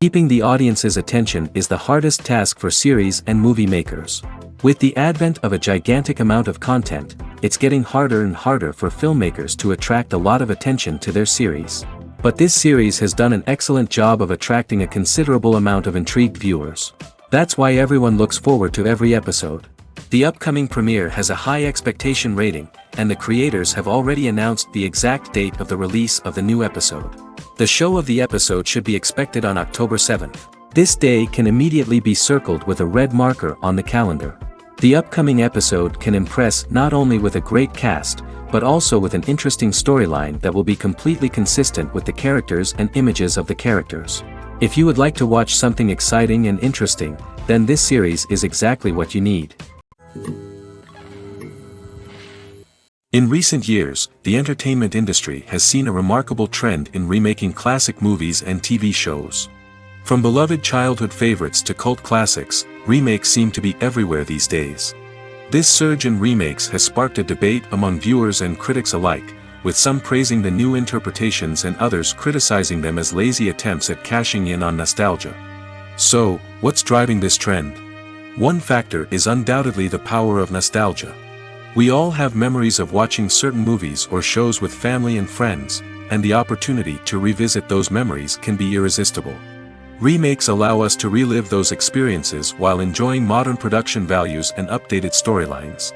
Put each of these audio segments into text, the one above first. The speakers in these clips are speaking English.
Keeping the audience's attention is the hardest task for series and movie makers. With the advent of a gigantic amount of content, it's getting harder and harder for filmmakers to attract a lot of attention to their series. But this series has done an excellent job of attracting a considerable amount of intrigued viewers. That's why everyone looks forward to every episode. The upcoming premiere has a high expectation rating, and the creators have already announced the exact date of the release of the new episode. The show of the episode should be expected on October 7th. This day can immediately be circled with a red marker on the calendar. The upcoming episode can impress not only with a great cast, but also with an interesting storyline that will be completely consistent with the characters and images of the characters. If you would like to watch something exciting and interesting, then this series is exactly what you need. In recent years, the entertainment industry has seen a remarkable trend in remaking classic movies and TV shows. From beloved childhood favorites to cult classics, remakes seem to be everywhere these days. This surge in remakes has sparked a debate among viewers and critics alike, with some praising the new interpretations and others criticizing them as lazy attempts at cashing in on nostalgia. So, what's driving this trend? One factor is undoubtedly the power of nostalgia. We all have memories of watching certain movies or shows with family and friends, and the opportunity to revisit those memories can be irresistible. Remakes allow us to relive those experiences while enjoying modern production values and updated storylines.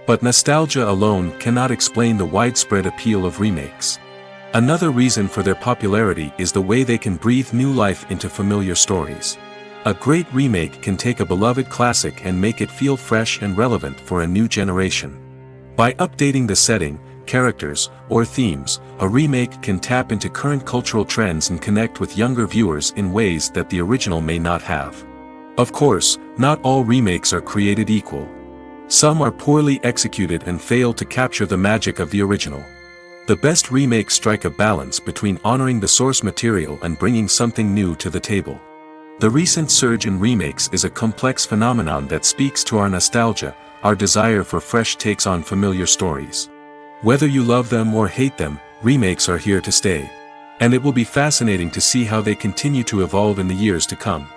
But nostalgia alone cannot explain the widespread appeal of remakes. Another reason for their popularity is the way they can breathe new life into familiar stories. A great remake can take a beloved classic and make it feel fresh and relevant for a new generation. By updating the setting, characters, or themes, a remake can tap into current cultural trends and connect with younger viewers in ways that the original may not have. Of course, not all remakes are created equal. Some are poorly executed and fail to capture the magic of the original. The best remakes strike a balance between honoring the source material and bringing something new to the table. The recent surge in remakes is a complex phenomenon that speaks to our nostalgia, our desire for fresh takes on familiar stories. Whether you love them or hate them, remakes are here to stay. And it will be fascinating to see how they continue to evolve in the years to come.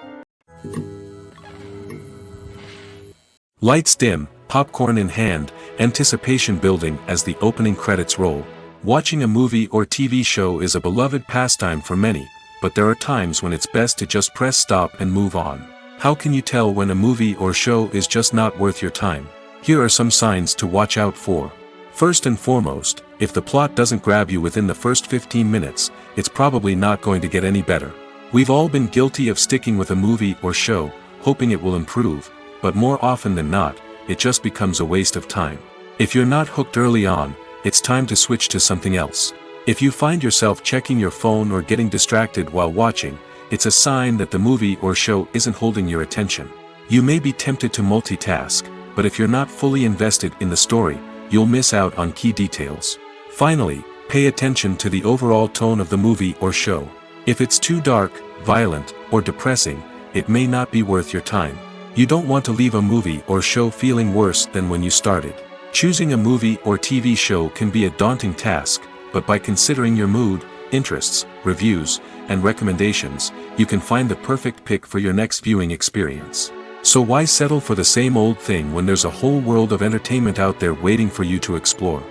Lights dim, popcorn in hand, anticipation building as the opening credits roll. Watching a movie or TV show is a beloved pastime for many, but there are times when it's best to just press stop and move on. How can you tell when a movie or show is just not worth your time? Here are some signs to watch out for. First and foremost, if the plot doesn't grab you within the first 15 minutes, it's probably not going to get any better. We've all been guilty of sticking with a movie or show, hoping it will improve, but more often than not, it just becomes a waste of time. If you're not hooked early on, it's time to switch to something else. If you find yourself checking your phone or getting distracted while watching, it's a sign that the movie or show isn't holding your attention. You may be tempted to multitask, but if you're not fully invested in the story, you'll miss out on key details. Finally, pay attention to the overall tone of the movie or show. If it's too dark, violent, or depressing, it may not be worth your time. You don't want to leave a movie or show feeling worse than when you started. Choosing a movie or TV show can be a daunting task, but by considering your mood, interests, reviews, and recommendations, you can find the perfect pick for your next viewing experience. So why settle for the same old thing when there's a whole world of entertainment out there waiting for you to explore?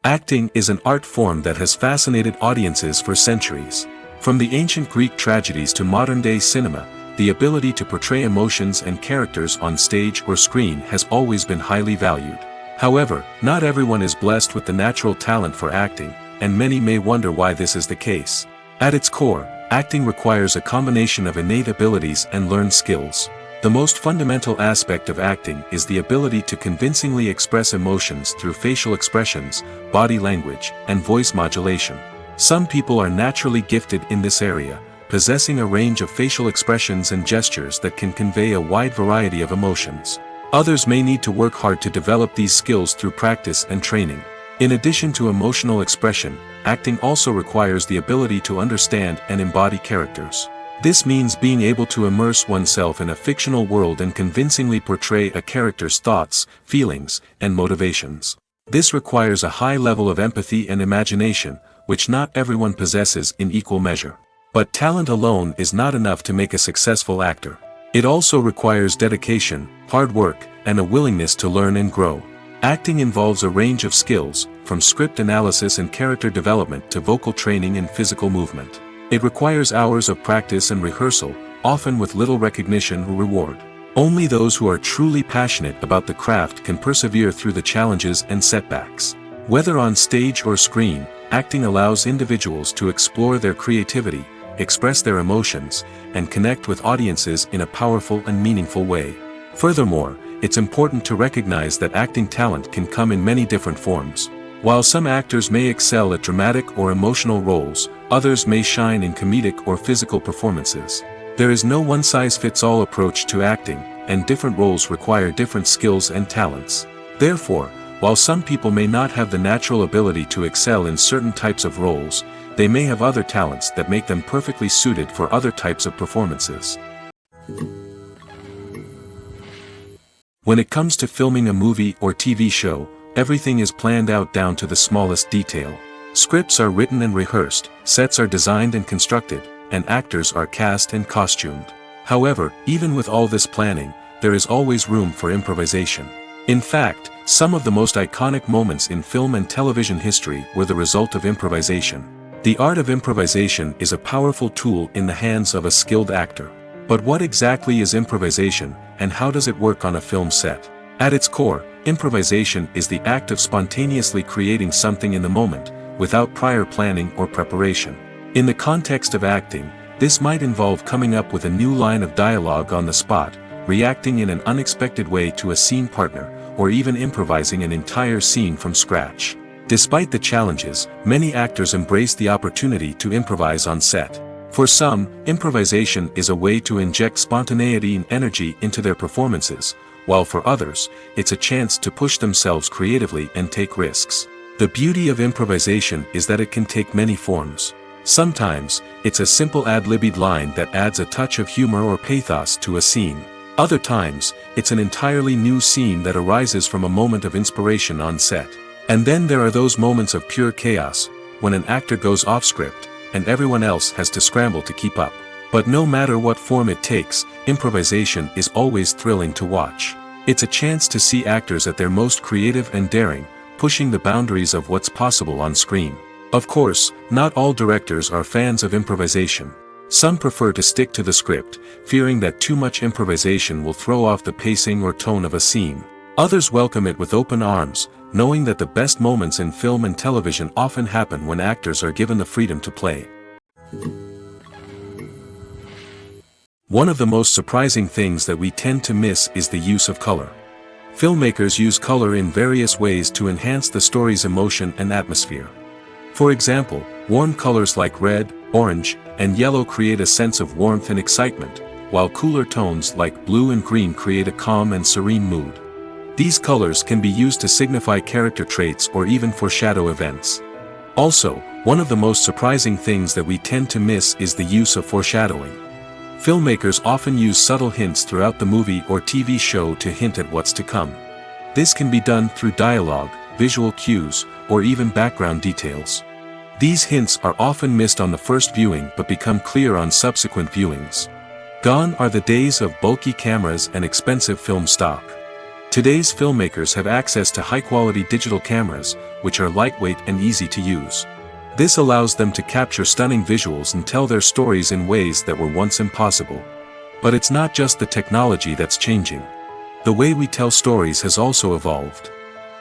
Acting is an art form that has fascinated audiences for centuries. From the ancient Greek tragedies to modern-day cinema, the ability to portray emotions and characters on stage or screen has always been highly valued. However, not everyone is blessed with the natural talent for acting, and many may wonder why this is the case. At its core, acting requires a combination of innate abilities and learned skills. The most fundamental aspect of acting is the ability to convincingly express emotions through facial expressions, body language, and voice modulation. Some people are naturally gifted in this area, possessing a range of facial expressions and gestures that can convey a wide variety of emotions. Others may need to work hard to develop these skills through practice and training. In addition to emotional expression, acting also requires the ability to understand and embody characters. This means being able to immerse oneself in a fictional world and convincingly portray a character's thoughts, feelings, and motivations. This requires a high level of empathy and imagination, which not everyone possesses in equal measure. But talent alone is not enough to make a successful actor. It also requires dedication, hard work, and a willingness to learn and grow. Acting involves a range of skills, from script analysis and character development to vocal training and physical movement. It requires hours of practice and rehearsal, often with little recognition or reward. Only those who are truly passionate about the craft can persevere through the challenges and setbacks. Whether on stage or screen, acting allows individuals to explore their creativity, express their emotions, and connect with audiences in a powerful and meaningful way. Furthermore, it's important to recognize that acting talent can come in many different forms. While some actors may excel at dramatic or emotional roles, others may shine in comedic or physical performances. There is no one-size-fits-all approach to acting, and different roles require different skills and talents. Therefore, while some people may not have the natural ability to excel in certain types of roles, they may have other talents that make them perfectly suited for other types of performances. When it comes to filming a movie or TV show, everything is planned out down to the smallest detail. Scripts are written and rehearsed, sets are designed and constructed, and actors are cast and costumed. However, even with all this planning, there is always room for improvisation. In fact, some of the most iconic moments in film and television history were the result of improvisation. The art of improvisation is a powerful tool in the hands of a skilled actor. But what exactly is improvisation, and how does it work on a film set? At its core, improvisation is the act of spontaneously creating something in the moment, without prior planning or preparation. In the context of acting, this might involve coming up with a new line of dialogue on the spot, reacting in an unexpected way to a scene partner, or even improvising an entire scene from scratch. Despite the challenges, many actors embrace the opportunity to improvise on set. For some, improvisation is a way to inject spontaneity and energy into their performances, while for others, it's a chance to push themselves creatively and take risks. The beauty of improvisation is that it can take many forms. Sometimes, it's a simple ad-libbed line that adds a touch of humor or pathos to a scene. Other times, it's an entirely new scene that arises from a moment of inspiration on set. And then there are those moments of pure chaos, when an actor goes off script, and everyone else has to scramble to keep up. But no matter what form it takes, improvisation is always thrilling to watch. It's a chance to see actors at their most creative and daring, pushing the boundaries of what's possible on screen. Of course, not all directors are fans of improvisation. Some prefer to stick to the script, fearing that too much improvisation will throw off the pacing or tone of a scene. Others welcome it with open arms, knowing that the best moments in film and television often happen when actors are given the freedom to play. One of the most surprising things that we tend to miss is the use of color. Filmmakers use color in various ways to enhance the story's emotion and atmosphere. For example, warm colors like red, orange, and yellow create a sense of warmth and excitement, while cooler tones like blue and green create a calm and serene mood. These colors can be used to signify character traits or even foreshadow events. Also, one of the most surprising things that we tend to miss is the use of foreshadowing. Filmmakers often use subtle hints throughout the movie or TV show to hint at what's to come. This can be done through dialogue, visual cues, or even background details. These hints are often missed on the first viewing but become clear on subsequent viewings. Gone are the days of bulky cameras and expensive film stock. Today's filmmakers have access to high-quality digital cameras, which are lightweight and easy to use. This allows them to capture stunning visuals and tell their stories in ways that were once impossible. But it's not just the technology that's changing. The way we tell stories has also evolved.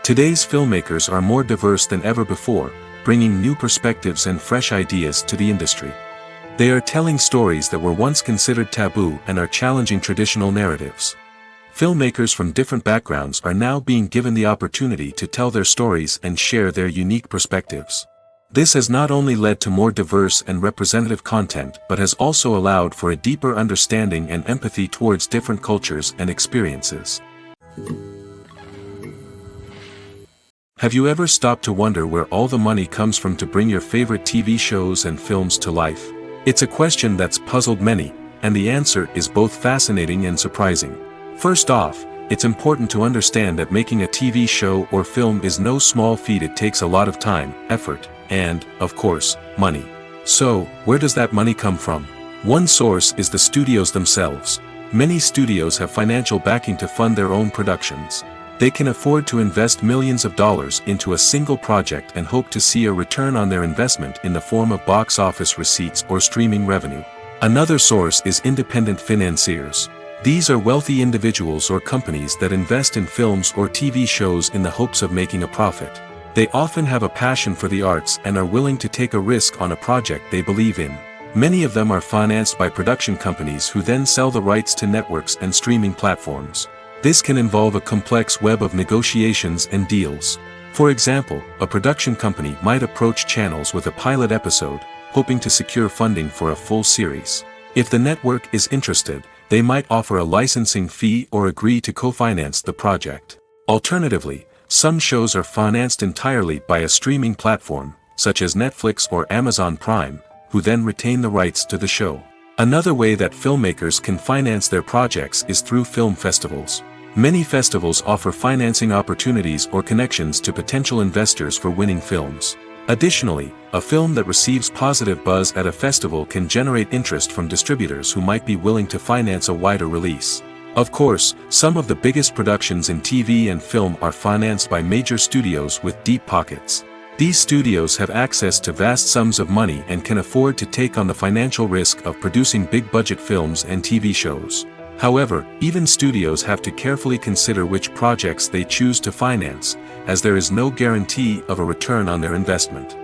Today's filmmakers are more diverse than ever before, bringing new perspectives and fresh ideas to the industry. They are telling stories that were once considered taboo and are challenging traditional narratives. Filmmakers from different backgrounds are now being given the opportunity to tell their stories and share their unique perspectives. This has not only led to more diverse and representative content but has also allowed for a deeper understanding and empathy towards different cultures and experiences. Have you ever stopped to wonder where all the money comes from to bring your favorite TV shows and films to life? It's a question that's puzzled many, and the answer is both fascinating and surprising. First off, it's important to understand that making a TV show or film is no small feat. It takes a lot of time, effort, and, of course, money. So, where does that money come from? One source is the studios themselves. Many studios have financial backing to fund their own productions. They can afford to invest millions of dollars into a single project and hope to see a return on their investment in the form of box office receipts or streaming revenue. Another source is independent financiers. These are wealthy individuals or companies that invest in films or TV shows in the hopes of making a profit. They often have a passion for the arts and are willing to take a risk on a project they believe in. Many of them are financed by production companies who then sell the rights to networks and streaming platforms. This can involve a complex web of negotiations and deals. For example, a production company might approach channels with a pilot episode, hoping to secure funding for a full series. If the network is interested, they might offer a licensing fee or agree to co-finance the project. Alternatively, some shows are financed entirely by a streaming platform, such as Netflix or Amazon Prime, who then retain the rights to the show. Another way that filmmakers can finance their projects is through film festivals. Many festivals offer financing opportunities or connections to potential investors for winning films. Additionally, a film that receives positive buzz at a festival can generate interest from distributors who might be willing to finance a wider release. Of course, some of the biggest productions in TV and film are financed by major studios with deep pockets. These studios have access to vast sums of money and can afford to take on the financial risk of producing big-budget films and TV shows. However, even studios have to carefully consider which projects they choose to finance, as there is no guarantee of a return on their investment.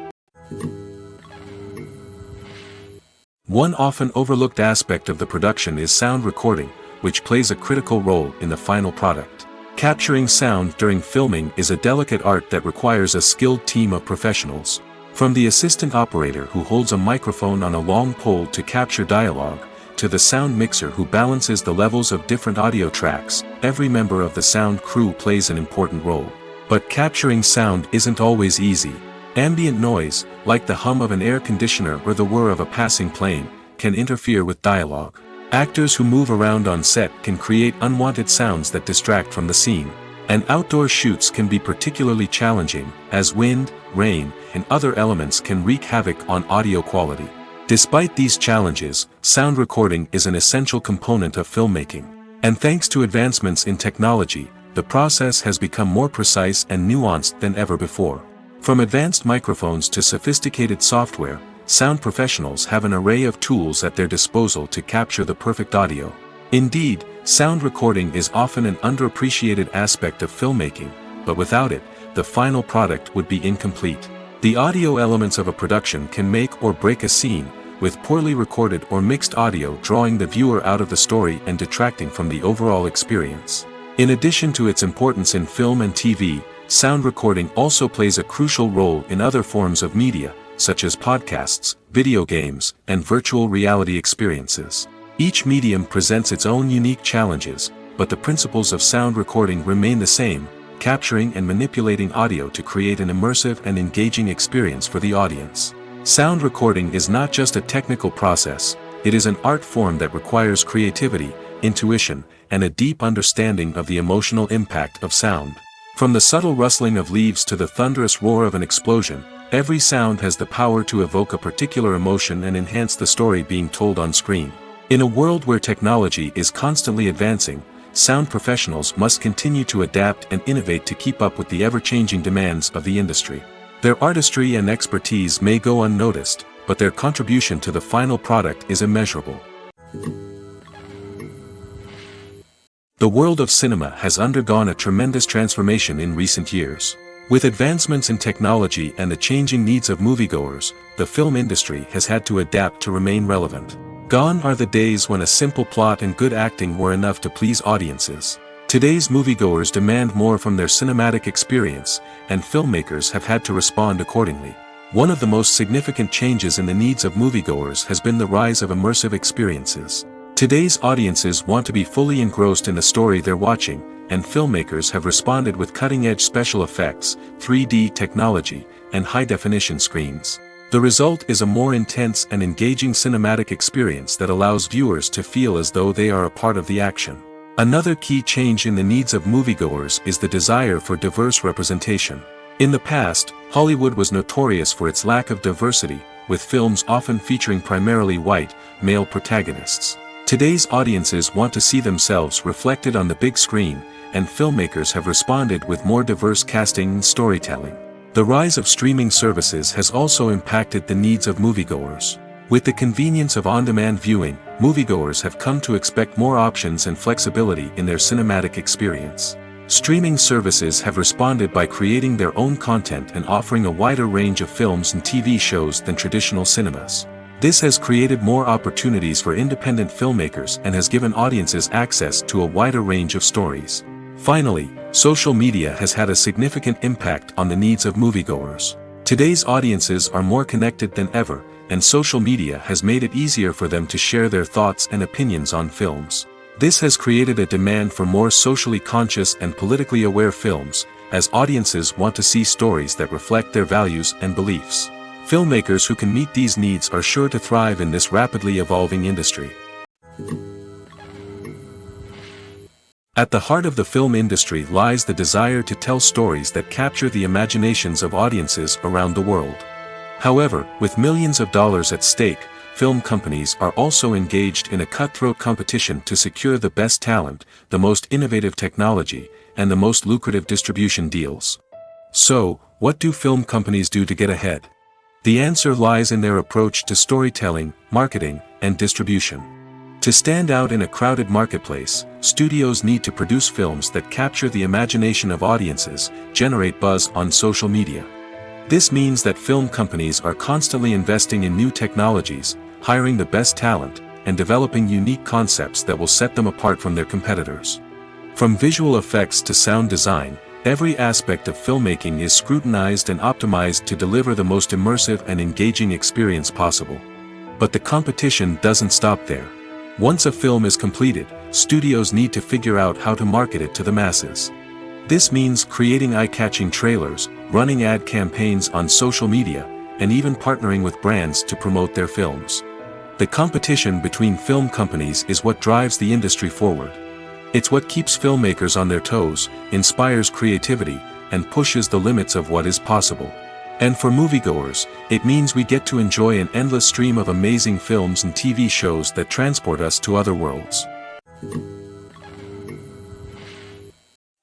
One often overlooked aspect of the production is sound recording, which plays a critical role in the final product. Capturing sound during filming is a delicate art that requires a skilled team of professionals. From the assistant operator who holds a microphone on a long pole to capture dialogue, to the sound mixer who balances the levels of different audio tracks, every member of the sound crew plays an important role. But capturing sound isn't always easy. Ambient noise, like the hum of an air conditioner or the whir of a passing plane, can interfere with dialogue. Actors who move around on set can create unwanted sounds that distract from the scene. And outdoor shoots can be particularly challenging, as wind, rain, and other elements can wreak havoc on audio quality. Despite these challenges, sound recording is an essential component of filmmaking. And thanks to advancements in technology, the process has become more precise and nuanced than ever before. From advanced microphones to sophisticated software, sound professionals have an array of tools at their disposal to capture the perfect audio. Indeed, sound recording is often an underappreciated aspect of filmmaking, but without it, the final product would be incomplete. The audio elements of a production can make or break a scene, with poorly recorded or mixed audio drawing the viewer out of the story and detracting from the overall experience. In addition to its importance in film and TV, sound recording also plays a crucial role in other forms of media, such as podcasts, video games, and virtual reality experiences. Each medium presents its own unique challenges, but the principles of sound recording remain the same: capturing and manipulating audio to create an immersive and engaging experience for the audience. Sound recording is not just a technical process, it is an art form that requires creativity, intuition, and a deep understanding of the emotional impact of sound. From the subtle rustling of leaves to the thunderous roar of an explosion, every sound has the power to evoke a particular emotion and enhance the story being told on screen. In a world where technology is constantly advancing, sound professionals must continue to adapt and innovate to keep up with the ever-changing demands of the industry. Their artistry and expertise may go unnoticed, but their contribution to the final product is immeasurable. The world of cinema has undergone a tremendous transformation in recent years. With advancements in technology and the changing needs of moviegoers, the film industry has had to adapt to remain relevant. Gone are the days when a simple plot and good acting were enough to please audiences. Today's moviegoers demand more from their cinematic experience, and filmmakers have had to respond accordingly. One of the most significant changes in the needs of moviegoers has been the rise of immersive experiences. Today's audiences want to be fully engrossed in the story they're watching, and filmmakers have responded with cutting-edge special effects, 3D technology, and high-definition screens. The result is a more intense and engaging cinematic experience that allows viewers to feel as though they are a part of the action. Another key change in the needs of moviegoers is the desire for diverse representation. In the past, Hollywood was notorious for its lack of diversity, with films often featuring primarily white, male protagonists. Today's audiences want to see themselves reflected on the big screen, and filmmakers have responded with more diverse casting and storytelling. The rise of streaming services has also impacted the needs of moviegoers. With the convenience of on-demand viewing, moviegoers have come to expect more options and flexibility in their cinematic experience. Streaming services have responded by creating their own content and offering a wider range of films and TV shows than traditional cinemas. This has created more opportunities for independent filmmakers and has given audiences access to a wider range of stories. Finally, social media has had a significant impact on the needs of moviegoers. Today's audiences are more connected than ever, and social media has made it easier for them to share their thoughts and opinions on films. This has created a demand for more socially conscious and politically aware films, as audiences want to see stories that reflect their values and beliefs. Filmmakers who can meet these needs are sure to thrive in this rapidly evolving industry. At the heart of the film industry lies the desire to tell stories that capture the imaginations of audiences around the world. However, with millions of dollars at stake, film companies are also engaged in a cutthroat competition to secure the best talent, the most innovative technology, and the most lucrative distribution deals. So, what do film companies do to get ahead? The answer lies in their approach to storytelling, marketing, and distribution. To stand out in a crowded marketplace, studios need to produce films that capture the imagination of audiences, generate buzz on social media. This means that film companies are constantly investing in new technologies, hiring the best talent, and developing unique concepts that will set them apart from their competitors. From visual effects to sound design, every aspect of filmmaking is scrutinized and optimized to deliver the most immersive and engaging experience possible. But the competition doesn't stop there. Once a film is completed, studios need to figure out how to market it to the masses. This means creating eye-catching trailers, running ad campaigns on social media, and even partnering with brands to promote their films. The competition between film companies is what drives the industry forward. It's what keeps filmmakers on their toes, inspires creativity, and pushes the limits of what is possible. And for moviegoers, it means we get to enjoy an endless stream of amazing films and TV shows that transport us to other worlds.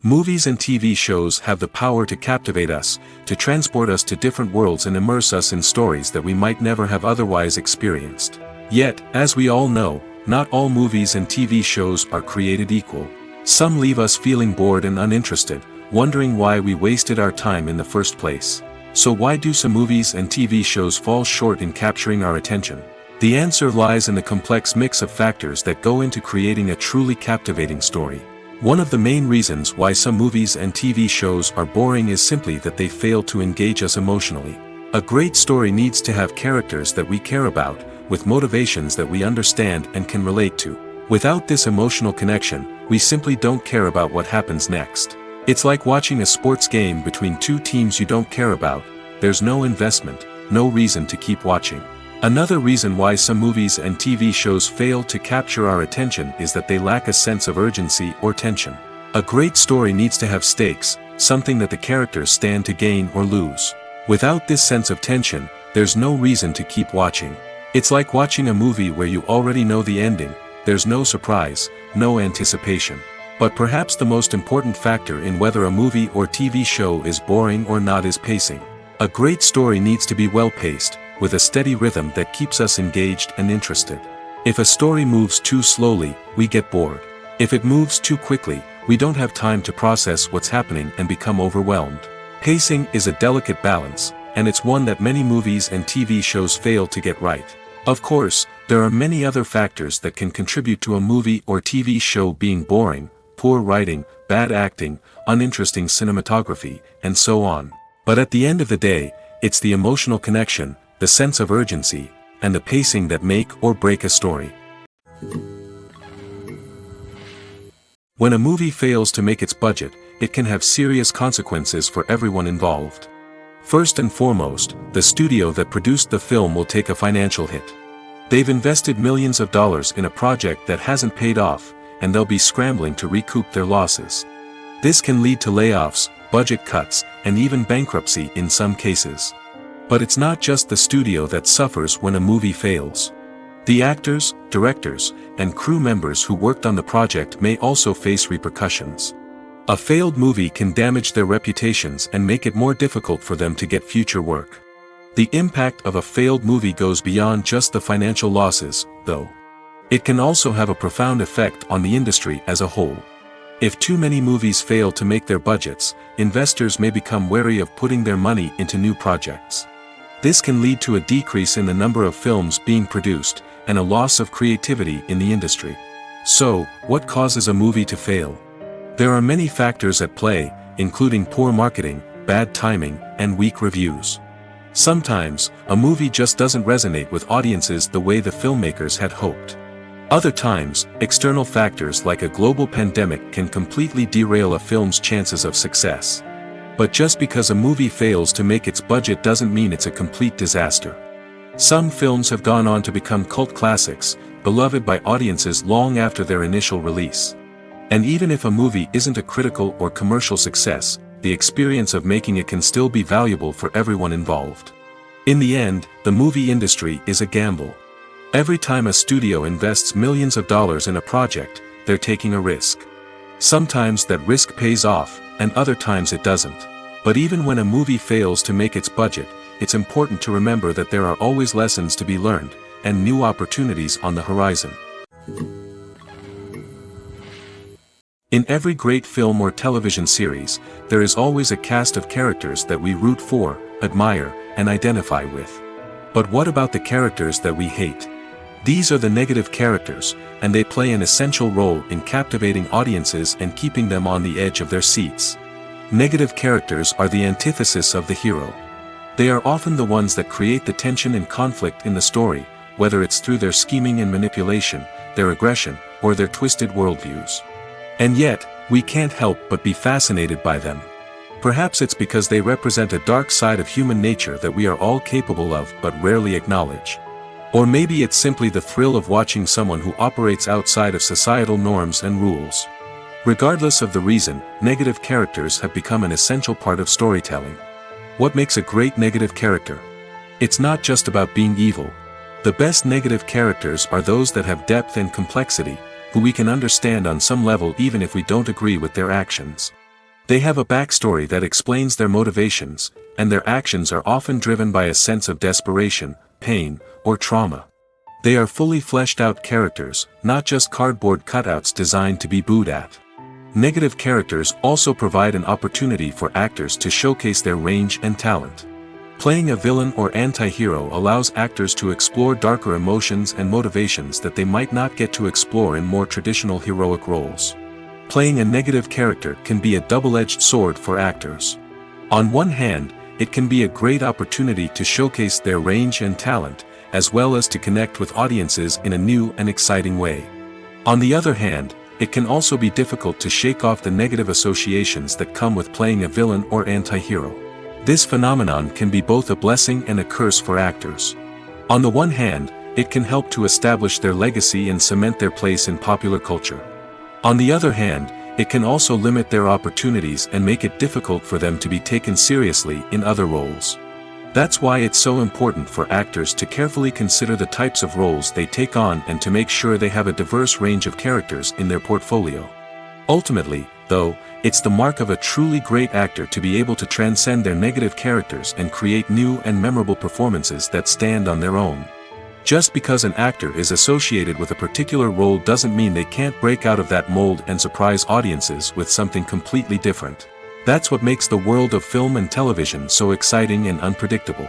Movies and TV shows have the power to captivate us, to transport us to different worlds and immerse us in stories that we might never have otherwise experienced. Yet, as we all know, not all movies and TV shows are created equal. Some leave us feeling bored and uninterested, wondering why we wasted our time in the first place. So why do some movies and TV shows fall short in capturing our attention? The answer lies in the complex mix of factors that go into creating a truly captivating story. One of the main reasons why some movies and TV shows are boring is simply that they fail to engage us emotionally. A great story needs to have characters that we care about, with motivations that we understand and can relate to. Without this emotional connection, we simply don't care about what happens next. It's like watching a sports game between two teams you don't care about. There's no investment, no reason to keep watching. Another reason why some movies and TV shows fail to capture our attention is that they lack a sense of urgency or tension. A great story needs to have stakes, something that the characters stand to gain or lose. Without this sense of tension, there's no reason to keep watching. It's like watching a movie where you already know the ending. There's no surprise, no anticipation. But perhaps the most important factor in whether a movie or TV show is boring or not is pacing. A great story needs to be well-paced, with a steady rhythm that keeps us engaged and interested. If a story moves too slowly, we get bored. If it moves too quickly, we don't have time to process what's happening and become overwhelmed. Pacing is a delicate balance, and it's one that many movies and TV shows fail to get right. Of course, there are many other factors that can contribute to a movie or TV show being boring: poor writing, bad acting, uninteresting cinematography, and so on. But at the end of the day, it's the emotional connection, the sense of urgency, and the pacing that make or break a story. When a movie fails to make its budget, it can have serious consequences for everyone involved. First and foremost, the studio that produced the film will take a financial hit. They've invested millions of dollars in a project that hasn't paid off, and they'll be scrambling to recoup their losses. This can lead to layoffs, budget cuts, and even bankruptcy in some cases. But it's not just the studio that suffers when a movie fails. The actors, directors, and crew members who worked on the project may also face repercussions. A failed movie can damage their reputations and make it more difficult for them to get future work. The impact of a failed movie goes beyond just the financial losses, though. It can also have a profound effect on the industry as a whole. If too many movies fail to make their budgets, investors may become wary of putting their money into new projects. This can lead to a decrease in the number of films being produced, and a loss of creativity in the industry. So, what causes a movie to fail? There are many factors at play, including poor marketing, bad timing, and weak reviews. Sometimes, a movie just doesn't resonate with audiences the way the filmmakers had hoped. Other times, external factors like a global pandemic can completely derail a film's chances of success. But just because a movie fails to make its budget doesn't mean it's a complete disaster. Some films have gone on to become cult classics, beloved by audiences long after their initial release. And even if a movie isn't a critical or commercial success, the experience of making it can still be valuable for everyone involved. In the end, the movie industry is a gamble. Every time a studio invests millions of dollars in a project, they're taking a risk. Sometimes that risk pays off, and other times it doesn't. But even when a movie fails to make its budget, it's important to remember that there are always lessons to be learned, and new opportunities on the horizon. In every great film or television series, there is always a cast of characters that we root for, admire, and identify with. But what about the characters that we hate? These are the negative characters, and they play an essential role in captivating audiences and keeping them on the edge of their seats. Negative characters are the antithesis of the hero. They are often the ones that create the tension and conflict in the story, whether it's through their scheming and manipulation, their aggression, or their twisted worldviews. And yet, we can't help but be fascinated by them. Perhaps it's because they represent a dark side of human nature that we are all capable of but rarely acknowledge. Or maybe it's simply the thrill of watching someone who operates outside of societal norms and rules. Regardless of the reason, negative characters have become an essential part of storytelling. What makes a great negative character? It's not just about being evil. The best negative characters are those that have depth and complexity, who we can understand on some level even if we don't agree with their actions. They have a backstory that explains their motivations, and their actions are often driven by a sense of desperation, pain, or trauma. They are fully fleshed out characters, not just cardboard cutouts designed to be booed at. Negative characters also provide an opportunity for actors to showcase their range and talent. Playing a villain or anti-hero allows actors to explore darker emotions and motivations that they might not get to explore in more traditional heroic roles. Playing a negative character can be a double-edged sword for actors. On one hand, it can be a great opportunity to showcase their range and talent, as well as to connect with audiences in a new and exciting way. On the other hand, it can also be difficult to shake off the negative associations that come with playing a villain or anti-hero. This phenomenon can be both a blessing and a curse for actors. On the one hand, it can help to establish their legacy and cement their place in popular culture. On the other hand, it can also limit their opportunities and make it difficult for them to be taken seriously in other roles. That's why it's so important for actors to carefully consider the types of roles they take on and to make sure they have a diverse range of characters in their portfolio. Ultimately, though, it's the mark of a truly great actor to be able to transcend their negative characters and create new and memorable performances that stand on their own. Just because an actor is associated with a particular role doesn't mean they can't break out of that mold and surprise audiences with something completely different. That's what makes the world of film and television so exciting and unpredictable.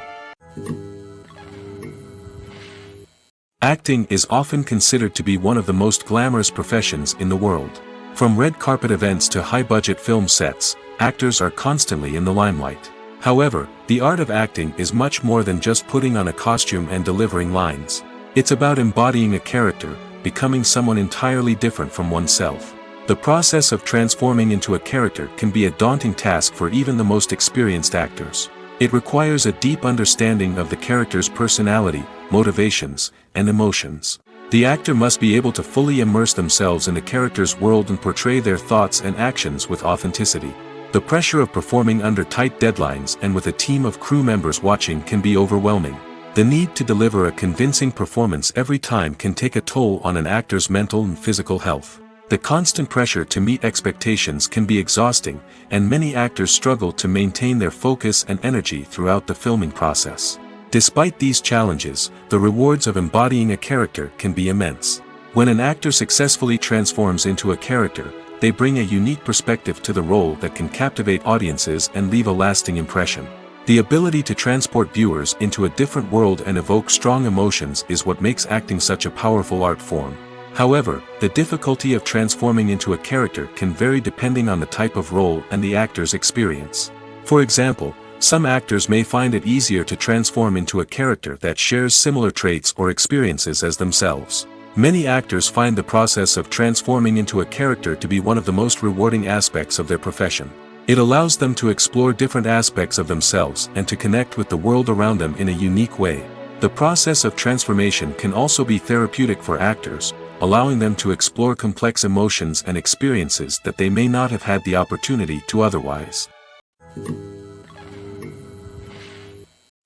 Acting is often considered to be one of the most glamorous professions in the world. From red carpet events to high-budget film sets, actors are constantly in the limelight. However, the art of acting is much more than just putting on a costume and delivering lines. It's about embodying a character, becoming someone entirely different from oneself. The process of transforming into a character can be a daunting task for even the most experienced actors. It requires a deep understanding of the character's personality, motivations, and emotions. The actor must be able to fully immerse themselves in the character's world and portray their thoughts and actions with authenticity. The pressure of performing under tight deadlines and with a team of crew members watching can be overwhelming. The need to deliver a convincing performance every time can take a toll on an actor's mental and physical health. The constant pressure to meet expectations can be exhausting, and many actors struggle to maintain their focus and energy throughout the filming process. Despite these challenges, the rewards of embodying a character can be immense. When an actor successfully transforms into a character, they bring a unique perspective to the role that can captivate audiences and leave a lasting impression. The ability to transport viewers into a different world and evoke strong emotions is what makes acting such a powerful art form. However, the difficulty of transforming into a character can vary depending on the type of role and the actor's experience. For example, some actors may find it easier to transform into a character that shares similar traits or experiences as themselves. Many actors find the process of transforming into a character to be one of the most rewarding aspects of their profession. It allows them to explore different aspects of themselves and to connect with the world around them in a unique way. The process of transformation can also be therapeutic for actors, allowing them to explore complex emotions and experiences that they may not have had the opportunity to otherwise.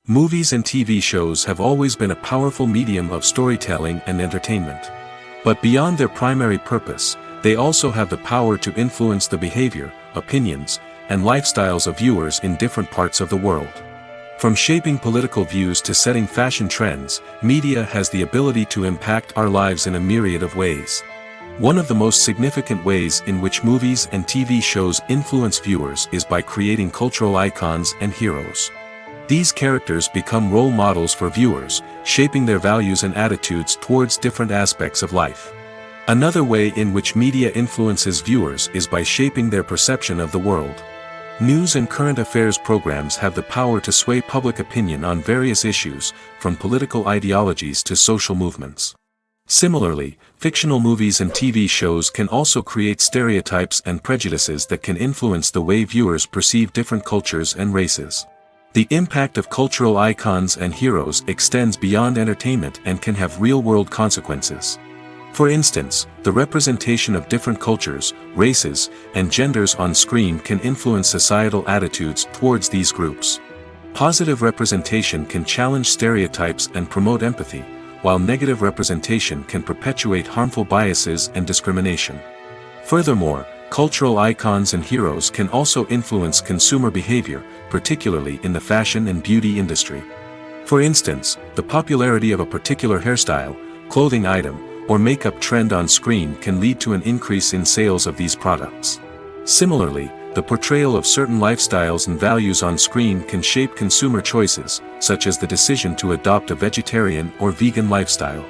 Movies and TV shows have always been a powerful medium of storytelling and entertainment. But beyond their primary purpose, they also have the power to influence the behavior, opinions, and lifestyles of viewers in different parts of the world. From shaping political views to setting fashion trends, media has the ability to impact our lives in a myriad of ways. One of the most significant ways in which movies and TV shows influence viewers is by creating cultural icons and heroes. These characters become role models for viewers, shaping their values and attitudes towards different aspects of life. Another way in which media influences viewers is by shaping their perception of the world. News and current affairs programs have the power to sway public opinion on various issues, from political ideologies to social movements. Similarly, fictional movies and TV shows can also create stereotypes and prejudices that can influence the way viewers perceive different cultures and races. The impact of cultural icons and heroes extends beyond entertainment and can have real-world consequences. For instance, the representation of different cultures, races, and genders on screen can influence societal attitudes towards these groups. Positive representation can challenge stereotypes and promote empathy, while negative representation can perpetuate harmful biases and discrimination. Furthermore, cultural icons and heroes can also influence consumer behavior, particularly in the fashion and beauty industry. For instance, the popularity of a particular hairstyle, clothing item, or makeup trend on screen can lead to an increase in sales of these products. Similarly, the portrayal of certain lifestyles and values on screen can shape consumer choices, such as the decision to adopt a vegetarian or vegan lifestyle.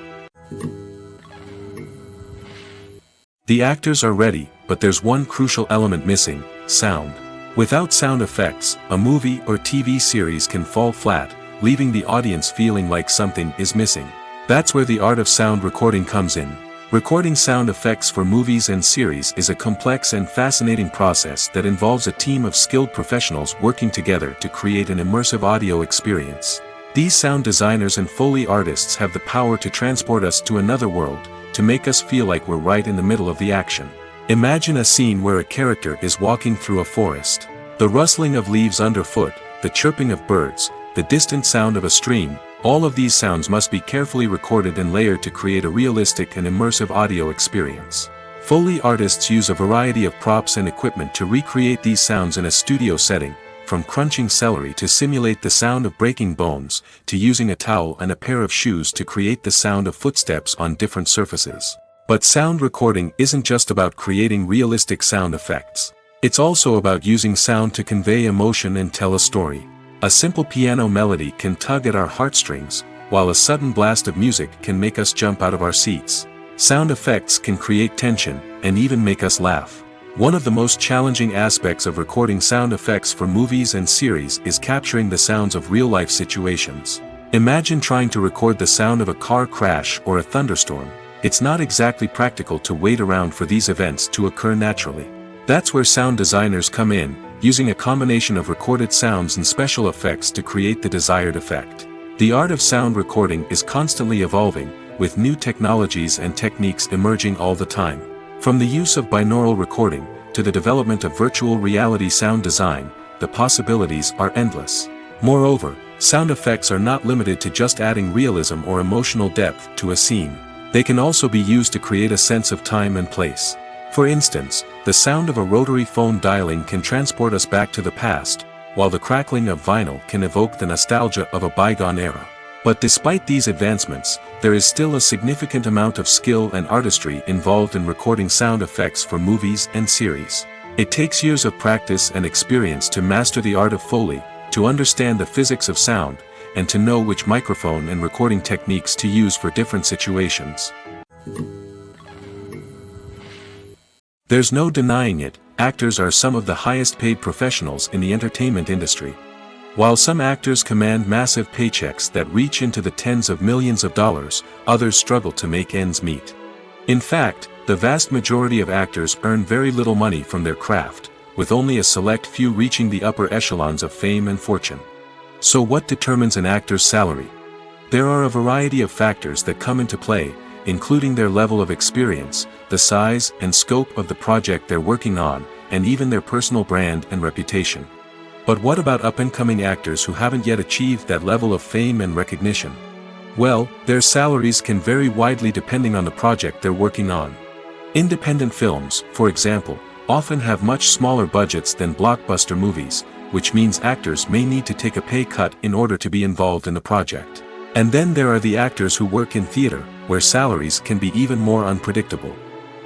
The actors are ready, but there's one crucial element missing: sound. Without sound effects, a movie or TV series can fall flat, leaving the audience feeling like something is missing. That's where the art of sound recording comes in. Recording sound effects for movies and series is a complex and fascinating process that involves a team of skilled professionals working together to create an immersive audio experience. These sound designers and Foley artists have the power to transport us to another world, to make us feel like we're right in the middle of the action. Imagine a scene where a character is walking through a forest. The rustling of leaves underfoot, the chirping of birds, the distant sound of a stream, all of these sounds must be carefully recorded and layered to create a realistic and immersive audio experience. Foley artists use a variety of props and equipment to recreate these sounds in a studio setting, from crunching celery to simulate the sound of breaking bones, to using a towel and a pair of shoes to create the sound of footsteps on different surfaces. But sound recording isn't just about creating realistic sound effects. It's also about using sound to convey emotion and tell a story. A simple piano melody can tug at our heartstrings, while a sudden blast of music can make us jump out of our seats. Sound effects can create tension, and even make us laugh. One of the most challenging aspects of recording sound effects for movies and series is capturing the sounds of real-life situations. Imagine trying to record the sound of a car crash or a thunderstorm. It's not exactly practical to wait around for these events to occur naturally. That's where sound designers come in, using a combination of recorded sounds and special effects to create the desired effect. The art of sound recording is constantly evolving, with new technologies and techniques emerging all the time. From the use of binaural recording, to the development of virtual reality sound design, the possibilities are endless. Moreover, sound effects are not limited to just adding realism or emotional depth to a scene. They can also be used to create a sense of time and place. For instance, the sound of a rotary phone dialing can transport us back to the past, while the crackling of vinyl can evoke the nostalgia of a bygone era. But despite these advancements, there is still a significant amount of skill and artistry involved in recording sound effects for movies and series. It takes years of practice and experience to master the art of Foley, to understand the physics of sound, and to know which microphone and recording techniques to use for different situations. There's no denying it, actors are some of the highest paid professionals in the entertainment industry. While some actors command massive paychecks that reach into the tens of millions of dollars, others struggle to make ends meet. In fact, the vast majority of actors earn very little money from their craft, with only a select few reaching the upper echelons of fame and fortune. So what determines an actor's salary? There are a variety of factors that come into play, including their level of experience, the size and scope of the project they're working on, and even their personal brand and reputation. But what about up-and-coming actors who haven't yet achieved that level of fame and recognition? Well, their salaries can vary widely depending on the project they're working on. Independent films, for example, often have much smaller budgets than blockbuster movies, which means actors may need to take a pay cut in order to be involved in the project. And then there are the actors who work in theater, where salaries can be even more unpredictable.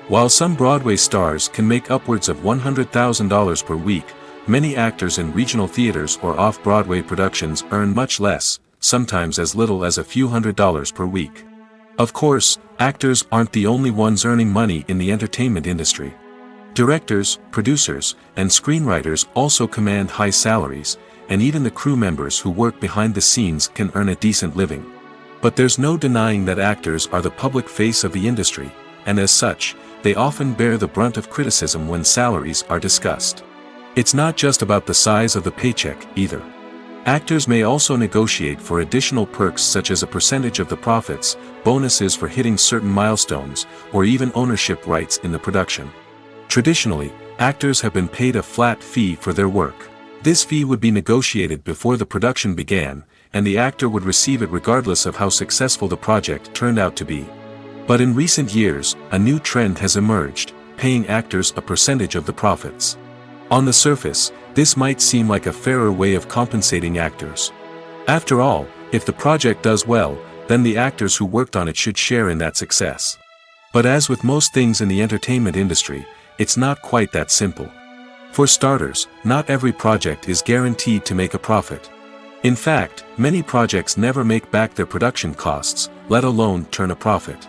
While some Broadway stars can make upwards of $100,000 per week, many actors in regional theaters or off-Broadway productions earn much less, sometimes as little as a few $100s per week. Of course, actors aren't the only ones earning money in the entertainment industry. Directors, producers, and screenwriters also command high salaries, and even the crew members who work behind the scenes can earn a decent living. But there's no denying that actors are the public face of the industry, and as such, they often bear the brunt of criticism when salaries are discussed. It's not just about the size of the paycheck, either. Actors may also negotiate for additional perks such as a percentage of the profits, bonuses for hitting certain milestones, or even ownership rights in the production. Traditionally, actors have been paid a flat fee for their work. This fee would be negotiated before the production began, and the actor would receive it regardless of how successful the project turned out to be. But in recent years, a new trend has emerged, paying actors a percentage of the profits. On the surface, this might seem like a fairer way of compensating actors. After all, if the project does well, then the actors who worked on it should share in that success. But as with most things in the entertainment industry, it's not quite that simple. For starters, not every project is guaranteed to make a profit. In fact, many projects never make back their production costs, let alone turn a profit.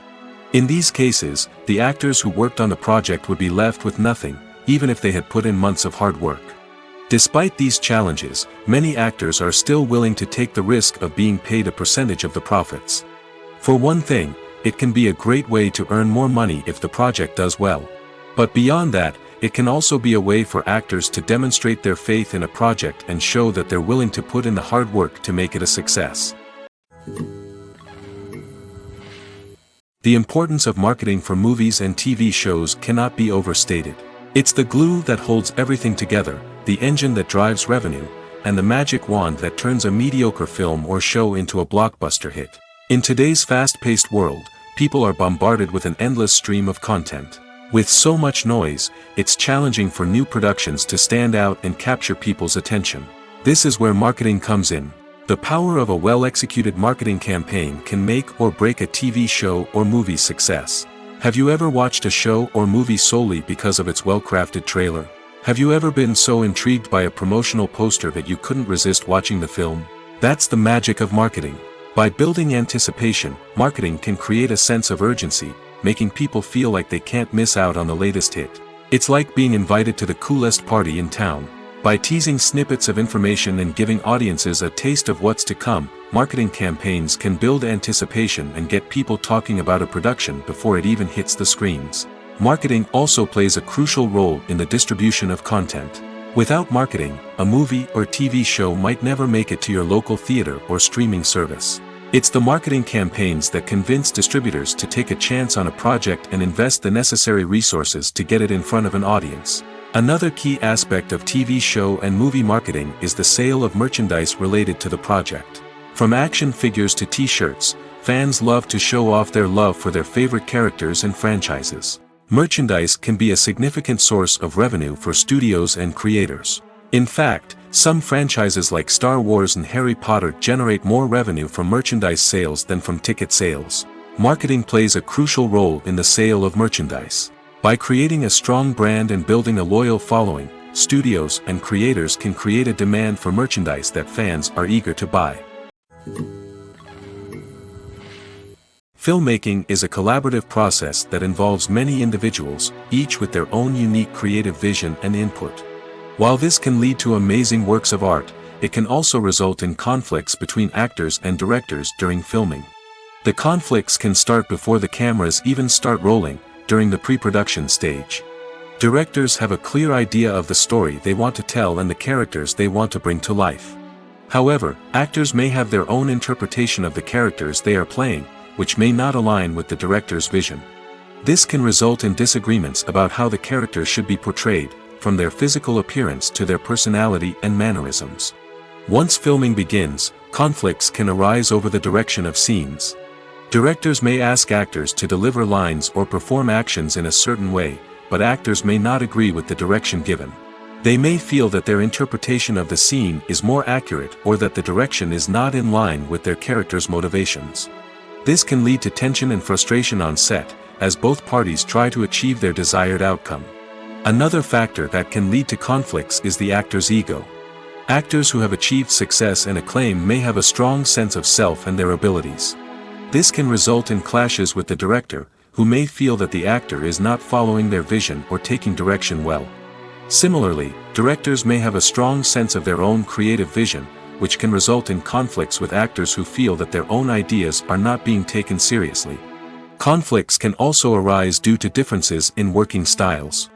In these cases, the actors who worked on the project would be left with nothing, even if they had put in months of hard work. Despite these challenges, many actors are still willing to take the risk of being paid a percentage of the profits. For one thing, it can be a great way to earn more money if the project does well. But beyond that, it can also be a way for actors to demonstrate their faith in a project and show that they're willing to put in the hard work to make it a success. The importance of marketing for movies and TV shows cannot be overstated. It's the glue that holds everything together, the engine that drives revenue, and the magic wand that turns a mediocre film or show into a blockbuster hit. In today's fast-paced world, people are bombarded with an endless stream of content. With so much noise, it's challenging for new productions to stand out and capture people's attention. This is where marketing comes in. The power of a well-executed marketing campaign can make or break a TV show or movie's success. Have you ever watched a show or movie solely because of its well-crafted trailer? Have you ever been so intrigued by a promotional poster that you couldn't resist watching the film? That's the magic of marketing. By building anticipation, marketing can create a sense of urgency, making people feel like they can't miss out on the latest hit. It's like being invited to the coolest party in town. By teasing snippets of information and giving audiences a taste of what's to come, marketing campaigns can build anticipation and get people talking about a production before it even hits the screens. Marketing also plays a crucial role in the distribution of content. Without marketing, a movie or TV show might never make it to your local theater or streaming service. It's the marketing campaigns that convince distributors to take a chance on a project and invest the necessary resources to get it in front of an audience. Another key aspect of TV show and movie marketing is the sale of merchandise related to the project. From action figures to t-shirts, fans love to show off their love for their favorite characters and franchises. Merchandise can be a significant source of revenue for studios and creators. In fact, some franchises like Star Wars and Harry Potter generate more revenue from merchandise sales than from ticket sales. Marketing plays a crucial role in the sale of merchandise. By creating a strong brand and building a loyal following, studios and creators can create a demand for merchandise that fans are eager to buy. Filmmaking is a collaborative process that involves many individuals, each with their own unique creative vision and input. While this can lead to amazing works of art, it can also result in conflicts between actors and directors during filming. The conflicts can start before the cameras even start rolling, during the pre-production stage. Directors have a clear idea of the story they want to tell and the characters they want to bring to life. However, actors may have their own interpretation of the characters they are playing, which may not align with the director's vision. This can result in disagreements about how the characters should be portrayed, from their physical appearance to their personality and mannerisms. Once filming begins, conflicts can arise over the direction of scenes. Directors may ask actors to deliver lines or perform actions in a certain way, but actors may not agree with the direction given. They may feel that their interpretation of the scene is more accurate or that the direction is not in line with their character's motivations. This can lead to tension and frustration on set, as both parties try to achieve their desired outcome. Another factor that can lead to conflicts is the actor's ego. Actors who have achieved success and acclaim may have a strong sense of self and their abilities. This can result in clashes with the director, who may feel that the actor is not following their vision or taking direction well. Similarly, directors may have a strong sense of their own creative vision, which can result in conflicts with actors who feel that their own ideas are not being taken seriously. Conflicts can also arise due to differences in working styles.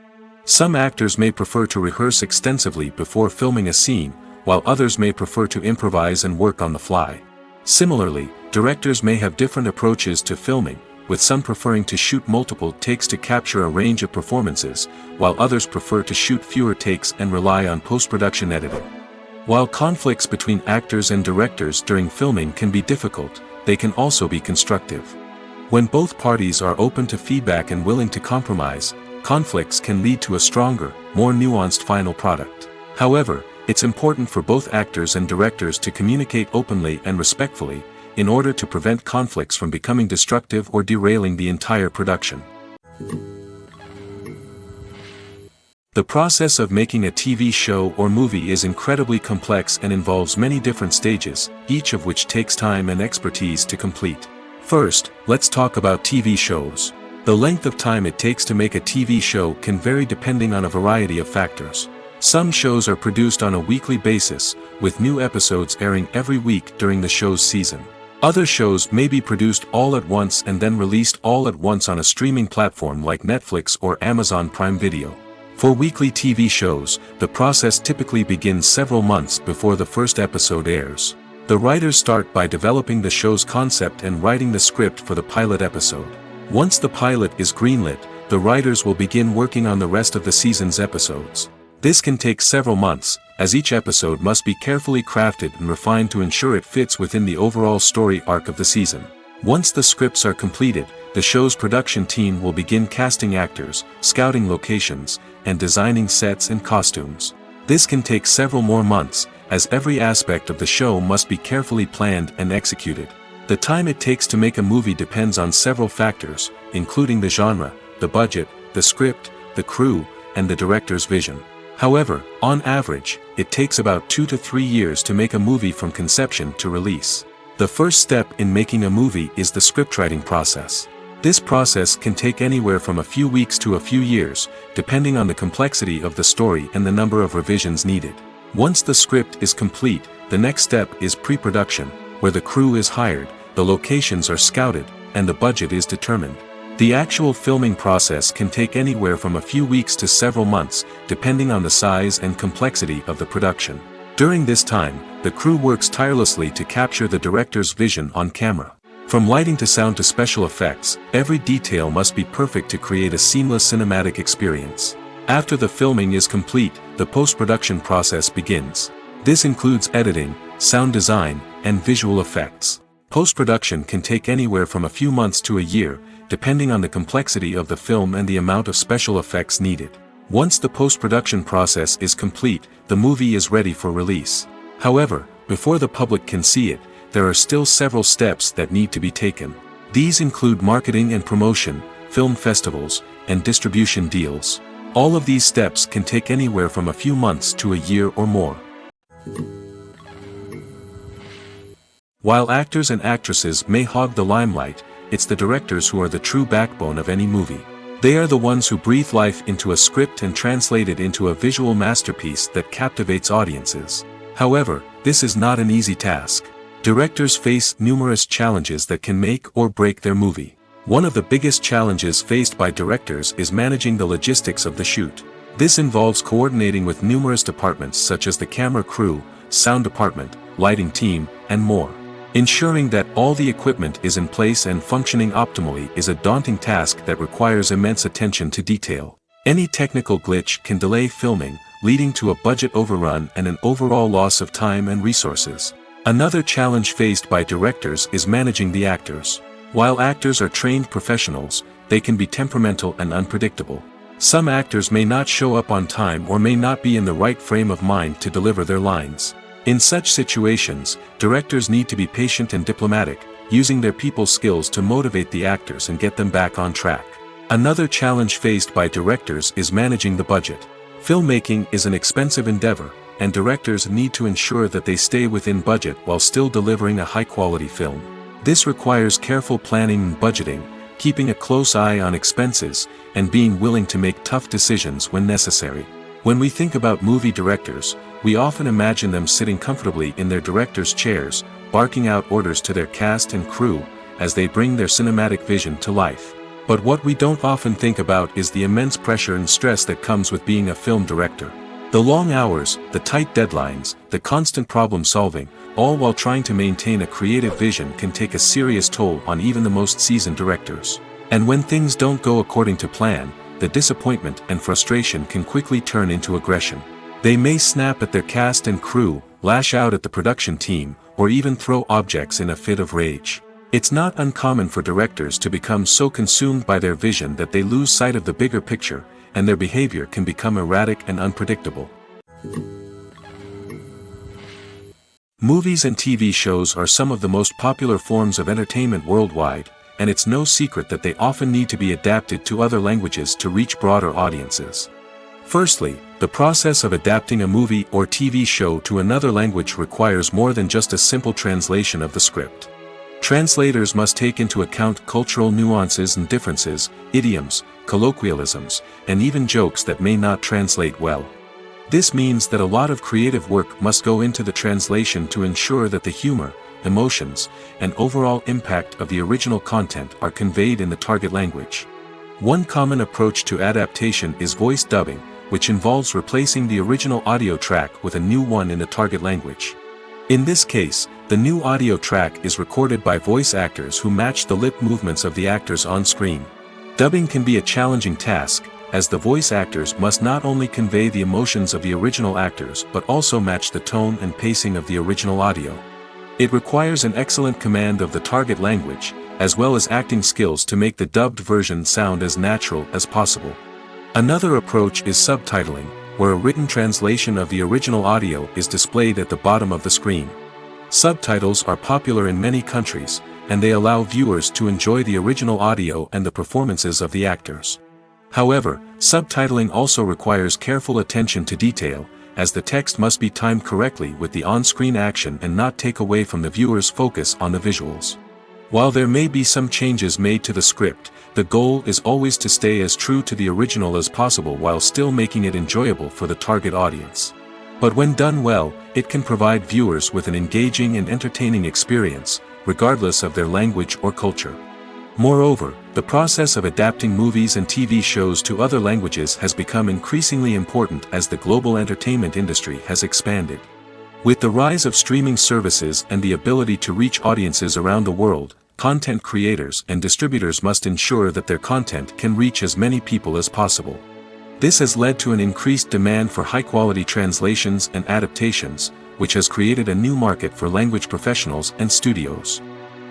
Some actors may prefer to rehearse extensively before filming a scene, while others may prefer to improvise and work on the fly. Similarly, directors may have different approaches to filming, with some preferring to shoot multiple takes to capture a range of performances, while others prefer to shoot fewer takes and rely on post-production editing. While conflicts between actors and directors during filming can be difficult, they can also be constructive. When both parties are open to feedback and willing to compromise, conflicts can lead to a stronger, more nuanced final product. However, it's important for both actors and directors to communicate openly and respectfully, in order to prevent conflicts from becoming destructive or derailing the entire production. The process of making a TV show or movie is incredibly complex and involves many different stages, each of which takes time and expertise to complete. First, let's talk about TV shows. The length of time it takes to make a TV show can vary depending on a variety of factors. Some shows are produced on a weekly basis, with new episodes airing every week during the show's season. Other shows may be produced all at once and then released all at once on a streaming platform like Netflix or Amazon Prime Video. For weekly TV shows, the process typically begins several months before the first episode airs. The writers start by developing the show's concept and writing the script for the pilot episode. Once the pilot is greenlit, the writers will begin working on the rest of the season's episodes. This can take several months, as each episode must be carefully crafted and refined to ensure it fits within the overall story arc of the season. Once the scripts are completed, the show's production team will begin casting actors, scouting locations, and designing sets and costumes. This can take several more months, as every aspect of the show must be carefully planned and executed. The time it takes to make a movie depends on several factors, including the genre, the budget, the script, the crew, and the director's vision. However, on average, it takes about 2 to 3 years to make a movie from conception to release. The first step in making a movie is the scriptwriting process. This process can take anywhere from a few weeks to a few years, depending on the complexity of the story and the number of revisions needed. Once the script is complete, the next step is pre-production, where the crew is hired, the locations are scouted, and the budget is determined. The actual filming process can take anywhere from a few weeks to several months, depending on the size and complexity of the production. During this time, the crew works tirelessly to capture the director's vision on camera. From lighting to sound to special effects, every detail must be perfect to create a seamless cinematic experience. After the filming is complete, the post-production process begins. This includes editing, sound design, and visual effects. Post-production can take anywhere from a few months to a year, depending on the complexity of the film and the amount of special effects needed. Once the post-production process is complete, the movie is ready for release. However, before the public can see it, there are still several steps that need to be taken. These include marketing and promotion, film festivals, and distribution deals. All of these steps can take anywhere from a few months to a year or more. While actors and actresses may hog the limelight, it's the directors who are the true backbone of any movie. They are the ones who breathe life into a script and translate it into a visual masterpiece that captivates audiences. However, this is not an easy task. Directors face numerous challenges that can make or break their movie. One of the biggest challenges faced by directors is managing the logistics of the shoot. This involves coordinating with numerous departments such as the camera crew, sound department, lighting team, and more. Ensuring that all the equipment is in place and functioning optimally is a daunting task that requires immense attention to detail. Any technical glitch can delay filming, leading to a budget overrun and an overall loss of time and resources. Another challenge faced by directors is managing the actors. While actors are trained professionals, they can be temperamental and unpredictable. Some actors may not show up on time or may not be in the right frame of mind to deliver their lines. In such situations, directors need to be patient and diplomatic, using their people skills to motivate the actors and get them back on track. Another challenge faced by directors is managing the budget. Filmmaking is an expensive endeavor, and directors need to ensure that they stay within budget while still delivering a high-quality film. This requires careful planning and budgeting, keeping a close eye on expenses, and being willing to make tough decisions when necessary. When we think about movie directors, we often imagine them sitting comfortably in their director's chairs, barking out orders to their cast and crew, as they bring their cinematic vision to life. But what we don't often think about is the immense pressure and stress that comes with being a film director. The long hours, the tight deadlines, the constant problem solving, all while trying to maintain a creative vision can take a serious toll on even the most seasoned directors. And when things don't go according to plan, the disappointment and frustration can quickly turn into aggression. They may snap at their cast and crew, lash out at the production team, or even throw objects in a fit of rage. It's not uncommon for directors to become so consumed by their vision that they lose sight of the bigger picture, and their behavior can become erratic and unpredictable. Movies and TV shows are some of the most popular forms of entertainment worldwide, and it's no secret that they often need to be adapted to other languages to reach broader audiences. Firstly, the process of adapting a movie or TV show to another language requires more than just a simple translation of the script. Translators must take into account cultural nuances and differences, idioms, colloquialisms, and even jokes that may not translate well. This means that a lot of creative work must go into the translation to ensure that the humor, emotions, and overall impact of the original content are conveyed in the target language. One common approach to adaptation is voice dubbing, which involves replacing the original audio track with a new one in the target language. In this case, the new audio track is recorded by voice actors who match the lip movements of the actors on screen. Dubbing can be a challenging task, as the voice actors must not only convey the emotions of the original actors but also match the tone and pacing of the original audio. It requires an excellent command of the target language, as well as acting skills to make the dubbed version sound as natural as possible. Another approach is subtitling, where a written translation of the original audio is displayed at the bottom of the screen. Subtitles are popular in many countries, and they allow viewers to enjoy the original audio and the performances of the actors. However, subtitling also requires careful attention to detail, as the text must be timed correctly with the on-screen action and not take away from the viewer's focus on the visuals. While there may be some changes made to the script, the goal is always to stay as true to the original as possible while still making it enjoyable for the target audience. But when done well, it can provide viewers with an engaging and entertaining experience, regardless of their language or culture. Moreover, the process of adapting movies and TV shows to other languages has become increasingly important as the global entertainment industry has expanded. With the rise of streaming services and the ability to reach audiences around the world, content creators and distributors must ensure that their content can reach as many people as possible. This has led to an increased demand for high-quality translations and adaptations, which has created a new market for language professionals and studios.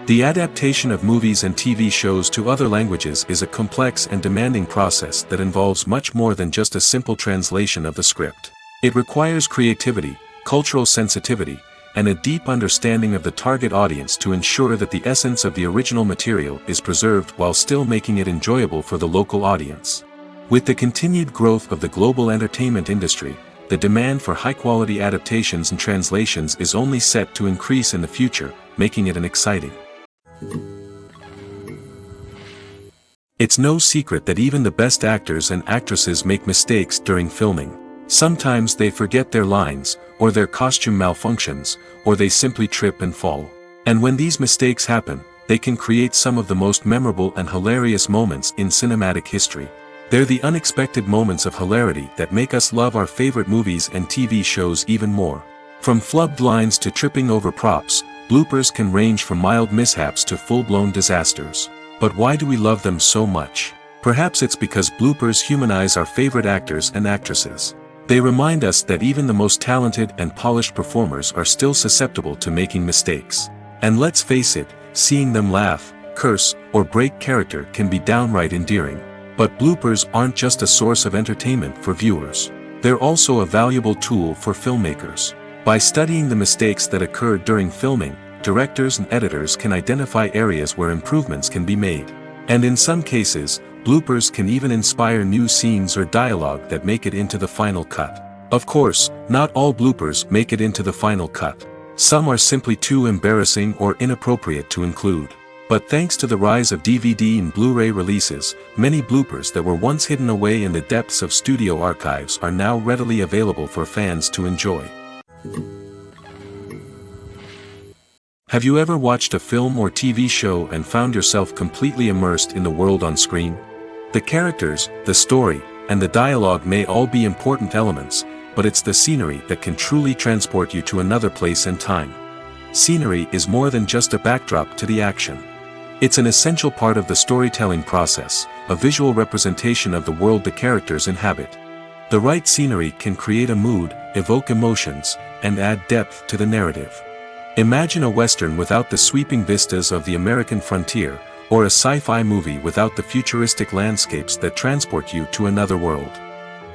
The adaptation of movies and TV shows to other languages is a complex and demanding process that involves much more than just a simple translation of the script. It requires creativity, cultural sensitivity, and a deep understanding of the target audience to ensure that the essence of the original material is preserved while still making it enjoyable for the local audience. With the continued growth of the global entertainment industry, the demand for high-quality adaptations and translations is only set to increase in the future, making it an exciting. It's no secret that even the best actors and actresses make mistakes during filming. Sometimes they forget their lines, or their costume malfunctions, or they simply trip and fall. And when these mistakes happen, they can create some of the most memorable and hilarious moments in cinematic history. They're the unexpected moments of hilarity that make us love our favorite movies and TV shows even more. From flubbed lines to tripping over props, bloopers can range from mild mishaps to full-blown disasters. But why do we love them so much? Perhaps it's because bloopers humanize our favorite actors and actresses. They remind us that even the most talented and polished performers are still susceptible to making mistakes. And let's face it, seeing them laugh, curse, or break character can be downright endearing. But bloopers aren't just a source of entertainment for viewers. They're also a valuable tool for filmmakers. By studying the mistakes that occurred during filming, directors and editors can identify areas where improvements can be made. And in some cases, bloopers can even inspire new scenes or dialogue that make it into the final cut. Of course, not all bloopers make it into the final cut. Some are simply too embarrassing or inappropriate to include. But thanks to the rise of DVD and Blu-ray releases, many bloopers that were once hidden away in the depths of studio archives are now readily available for fans to enjoy. Have you ever watched a film or TV show and found yourself completely immersed in the world on screen? The characters, the story, and the dialogue may all be important elements, but it's the scenery that can truly transport you to another place and time. Scenery is more than just a backdrop to the action. It's an essential part of the storytelling process, a visual representation of the world the characters inhabit. The right scenery can create a mood, evoke emotions, and add depth to the narrative. Imagine a Western without the sweeping vistas of the American frontier, or a sci-fi movie without the futuristic landscapes that transport you to another world.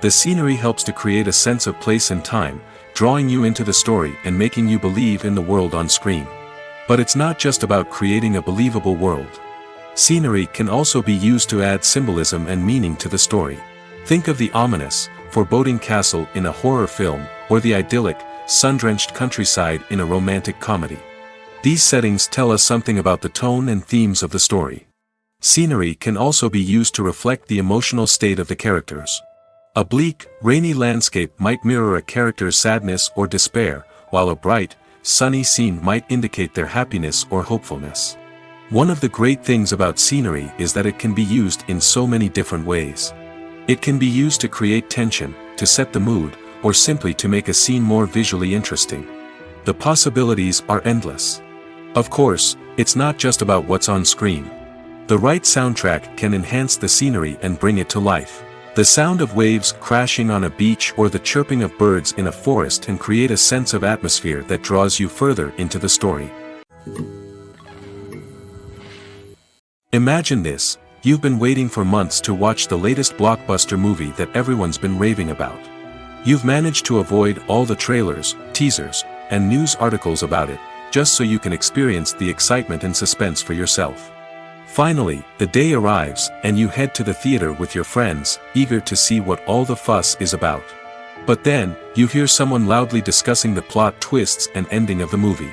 The scenery helps to create a sense of place and time, drawing you into the story and making you believe in the world on screen. But it's not just about creating a believable world. Scenery can also be used to add symbolism and meaning to the story. Think of the ominous, foreboding castle in a horror film, or the idyllic, sun-drenched countryside in a romantic comedy. These settings tell us something about the tone and themes of the story. Scenery can also be used to reflect the emotional state of the characters. A bleak, rainy landscape might mirror a character's sadness or despair, while a bright, sunny scene might indicate their happiness or hopefulness. One of the great things about scenery is that it can be used in so many different ways. It can be used to create tension, to set the mood, or simply to make a scene more visually interesting. The possibilities are endless. Of course, it's not just about what's on screen. The right soundtrack can enhance the scenery and bring it to life. The sound of waves crashing on a beach or the chirping of birds in a forest can create a sense of atmosphere that draws you further into the story. Imagine this: you've been waiting for months to watch the latest blockbuster movie that everyone's been raving about. You've managed to avoid all the trailers, teasers, and news articles about it, just so you can experience the excitement and suspense for yourself. Finally, the day arrives, and you head to the theater with your friends, eager to see what all the fuss is about. But then, you hear someone loudly discussing the plot twists and ending of the movie.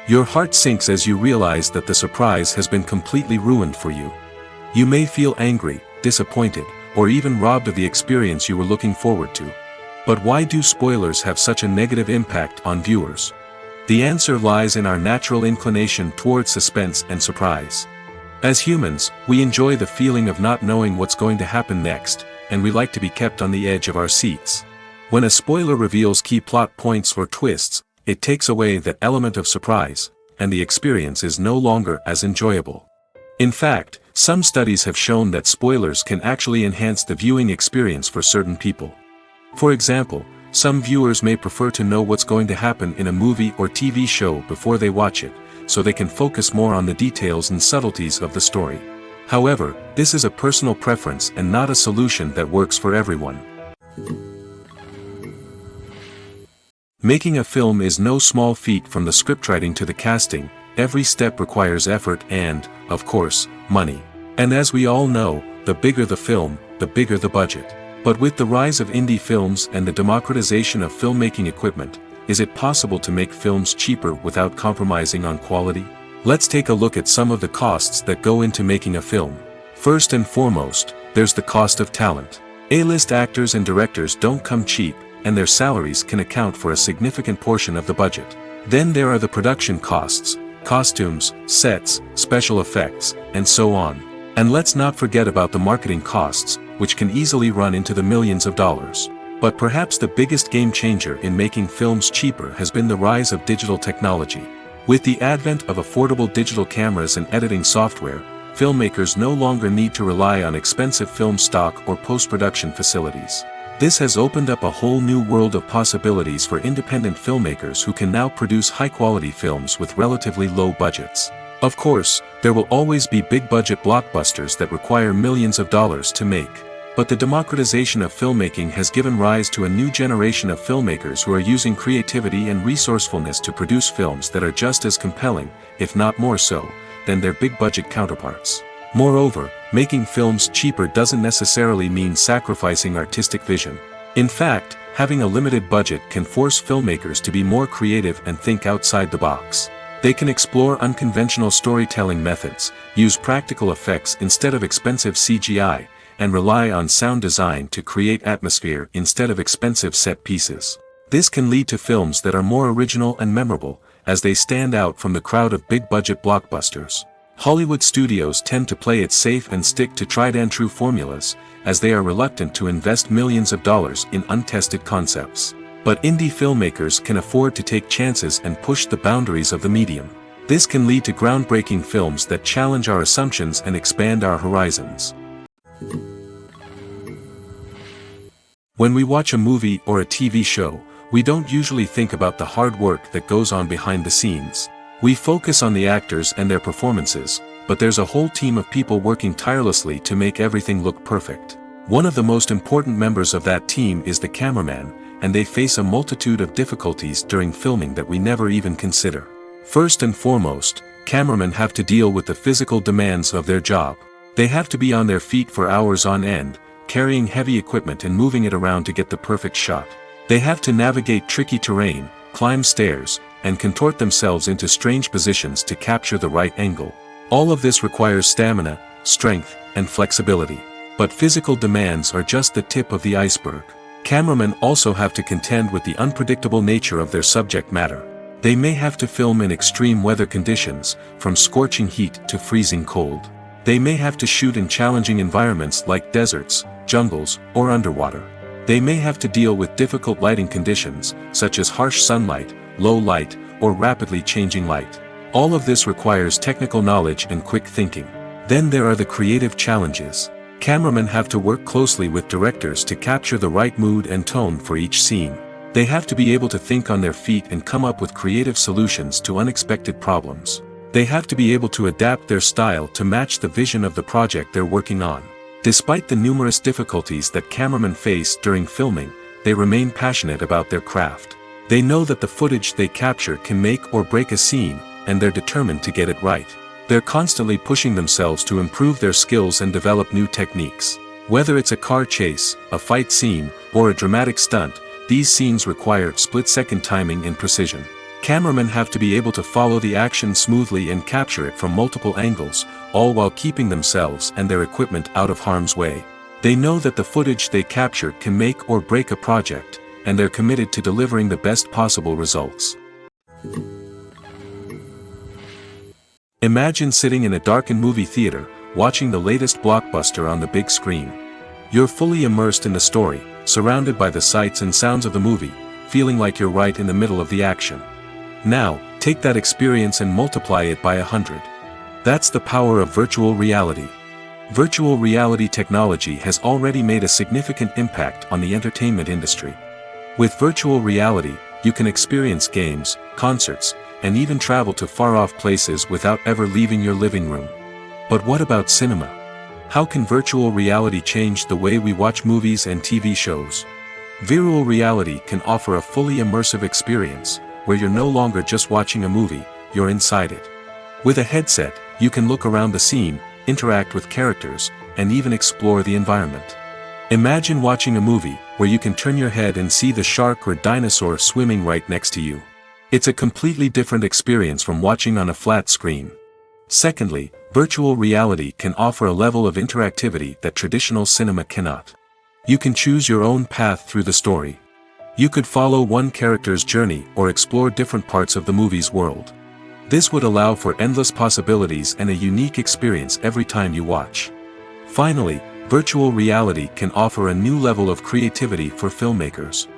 Your heart sinks as you realize that the surprise has been completely ruined for you. You may feel angry, disappointed, or even robbed of the experience you were looking forward to. But why do spoilers have such a negative impact on viewers? The answer lies in our natural inclination towards suspense and surprise. As humans, we enjoy the feeling of not knowing what's going to happen next, and we like to be kept on the edge of our seats. When a spoiler reveals key plot points or twists, it takes away that element of surprise, and the experience is no longer as enjoyable. In fact, Some studies have shown that spoilers can actually enhance the viewing experience for certain people. For example, some viewers may prefer to know what's going to happen in a movie or TV show before they watch it, so they can focus more on the details and subtleties of the story. However, this is a personal preference and not a solution that works for everyone. Making a film is no small feat. From the scriptwriting to the casting, every step requires effort and, of course, money. And as we all know, the bigger the film, the bigger the budget. But with the rise of indie films and the democratization of filmmaking equipment, is it possible to make films cheaper without compromising on quality? Let's take a look at some of the costs that go into making a film. First and foremost, there's the cost of talent. A-list actors and directors don't come cheap, and their salaries can account for a significant portion of the budget. Then there are the production costs, costumes, sets, special effects, and so on. And let's not forget about the marketing costs, which can easily run into the millions of dollars. But perhaps the biggest game changer in making films cheaper has been the rise of digital technology. With the advent of affordable digital cameras and editing software, filmmakers no longer need to rely on expensive film stock or post-production facilities. This has opened up a whole new world of possibilities for independent filmmakers who can now produce high-quality films with relatively low budgets. Of course, there will always be big-budget blockbusters that require millions of dollars to make. But the democratization of filmmaking has given rise to a new generation of filmmakers who are using creativity and resourcefulness to produce films that are just as compelling, if not more so, than their big-budget counterparts. Moreover, making films cheaper doesn't necessarily mean sacrificing artistic vision. In fact, having a limited budget can force filmmakers to be more creative and think outside the box. They can explore unconventional storytelling methods, use practical effects instead of expensive CGI, and rely on sound design to create atmosphere instead of expensive set pieces. This can lead to films that are more original and memorable, as they stand out from the crowd of big-budget blockbusters. Hollywood studios tend to play it safe and stick to tried-and-true formulas, as they are reluctant to invest millions of dollars in untested concepts. But indie filmmakers can afford to take chances and push the boundaries of the medium. This can lead to groundbreaking films that challenge our assumptions and expand our horizons. When we watch a movie or a TV show, we don't usually think about the hard work that goes on behind the scenes. We focus on the actors and their performances, but there's a whole team of people working tirelessly to make everything look perfect. One of the most important members of that team is the cameraman, and they face a multitude of difficulties during filming that we never even consider. First and foremost, cameramen have to deal with the physical demands of their job. They have to be on their feet for hours on end, carrying heavy equipment and moving it around to get the perfect shot. They have to navigate tricky terrain, climb stairs, and contort themselves into strange positions to capture the right angle. All of this requires stamina, strength, and flexibility. But physical demands are just the tip of the iceberg. Cameramen also have to contend with the unpredictable nature of their subject matter. They may have to film in extreme weather conditions, from scorching heat to freezing cold. They may have to shoot in challenging environments like deserts, jungles, or underwater. They may have to deal with difficult lighting conditions, such as harsh sunlight, low light, or rapidly changing light. All of this requires technical knowledge and quick thinking. Then there are the creative challenges. Cameramen have to work closely with directors to capture the right mood and tone for each scene. They have to be able to think on their feet and come up with creative solutions to unexpected problems. They have to be able to adapt their style to match the vision of the project they're working on. Despite the numerous difficulties that cameramen face during filming, they remain passionate about their craft. They know that the footage they capture can make or break a scene, and they're determined to get it right. They're constantly pushing themselves to improve their skills and develop new techniques. Whether it's a car chase, a fight scene, or a dramatic stunt, these scenes require split-second timing and precision. Cameramen have to be able to follow the action smoothly and capture it from multiple angles, all while keeping themselves and their equipment out of harm's way. They know that the footage they capture can make or break a project, and they're committed to delivering the best possible results. Imagine sitting in a darkened movie theater, watching the latest blockbuster on the big screen. You're fully immersed in the story, surrounded by the sights and sounds of the movie, feeling like you're right in the middle of the action. Now, take that experience and multiply it by 100. That's the power of virtual reality. Virtual reality technology has already made a significant impact on the entertainment industry. With virtual reality, you can experience games, concerts, and even travel to far-off places without ever leaving your living room. But what about cinema? How can virtual reality change the way we watch movies and TV shows? Virtual reality can offer a fully immersive experience, where you're no longer just watching a movie, you're inside it. With a headset, you can look around the scene, interact with characters, and even explore the environment. Imagine watching a movie where you can turn your head and see the shark or dinosaur swimming right next to you. It's a completely different experience from watching on a flat screen. Secondly, virtual reality can offer a level of interactivity that traditional cinema cannot. You can choose your own path through the story. You could follow one character's journey or explore different parts of the movie's world. This would allow for endless possibilities and a unique experience every time you watch. Finally, virtual reality can offer a new level of creativity for filmmakers.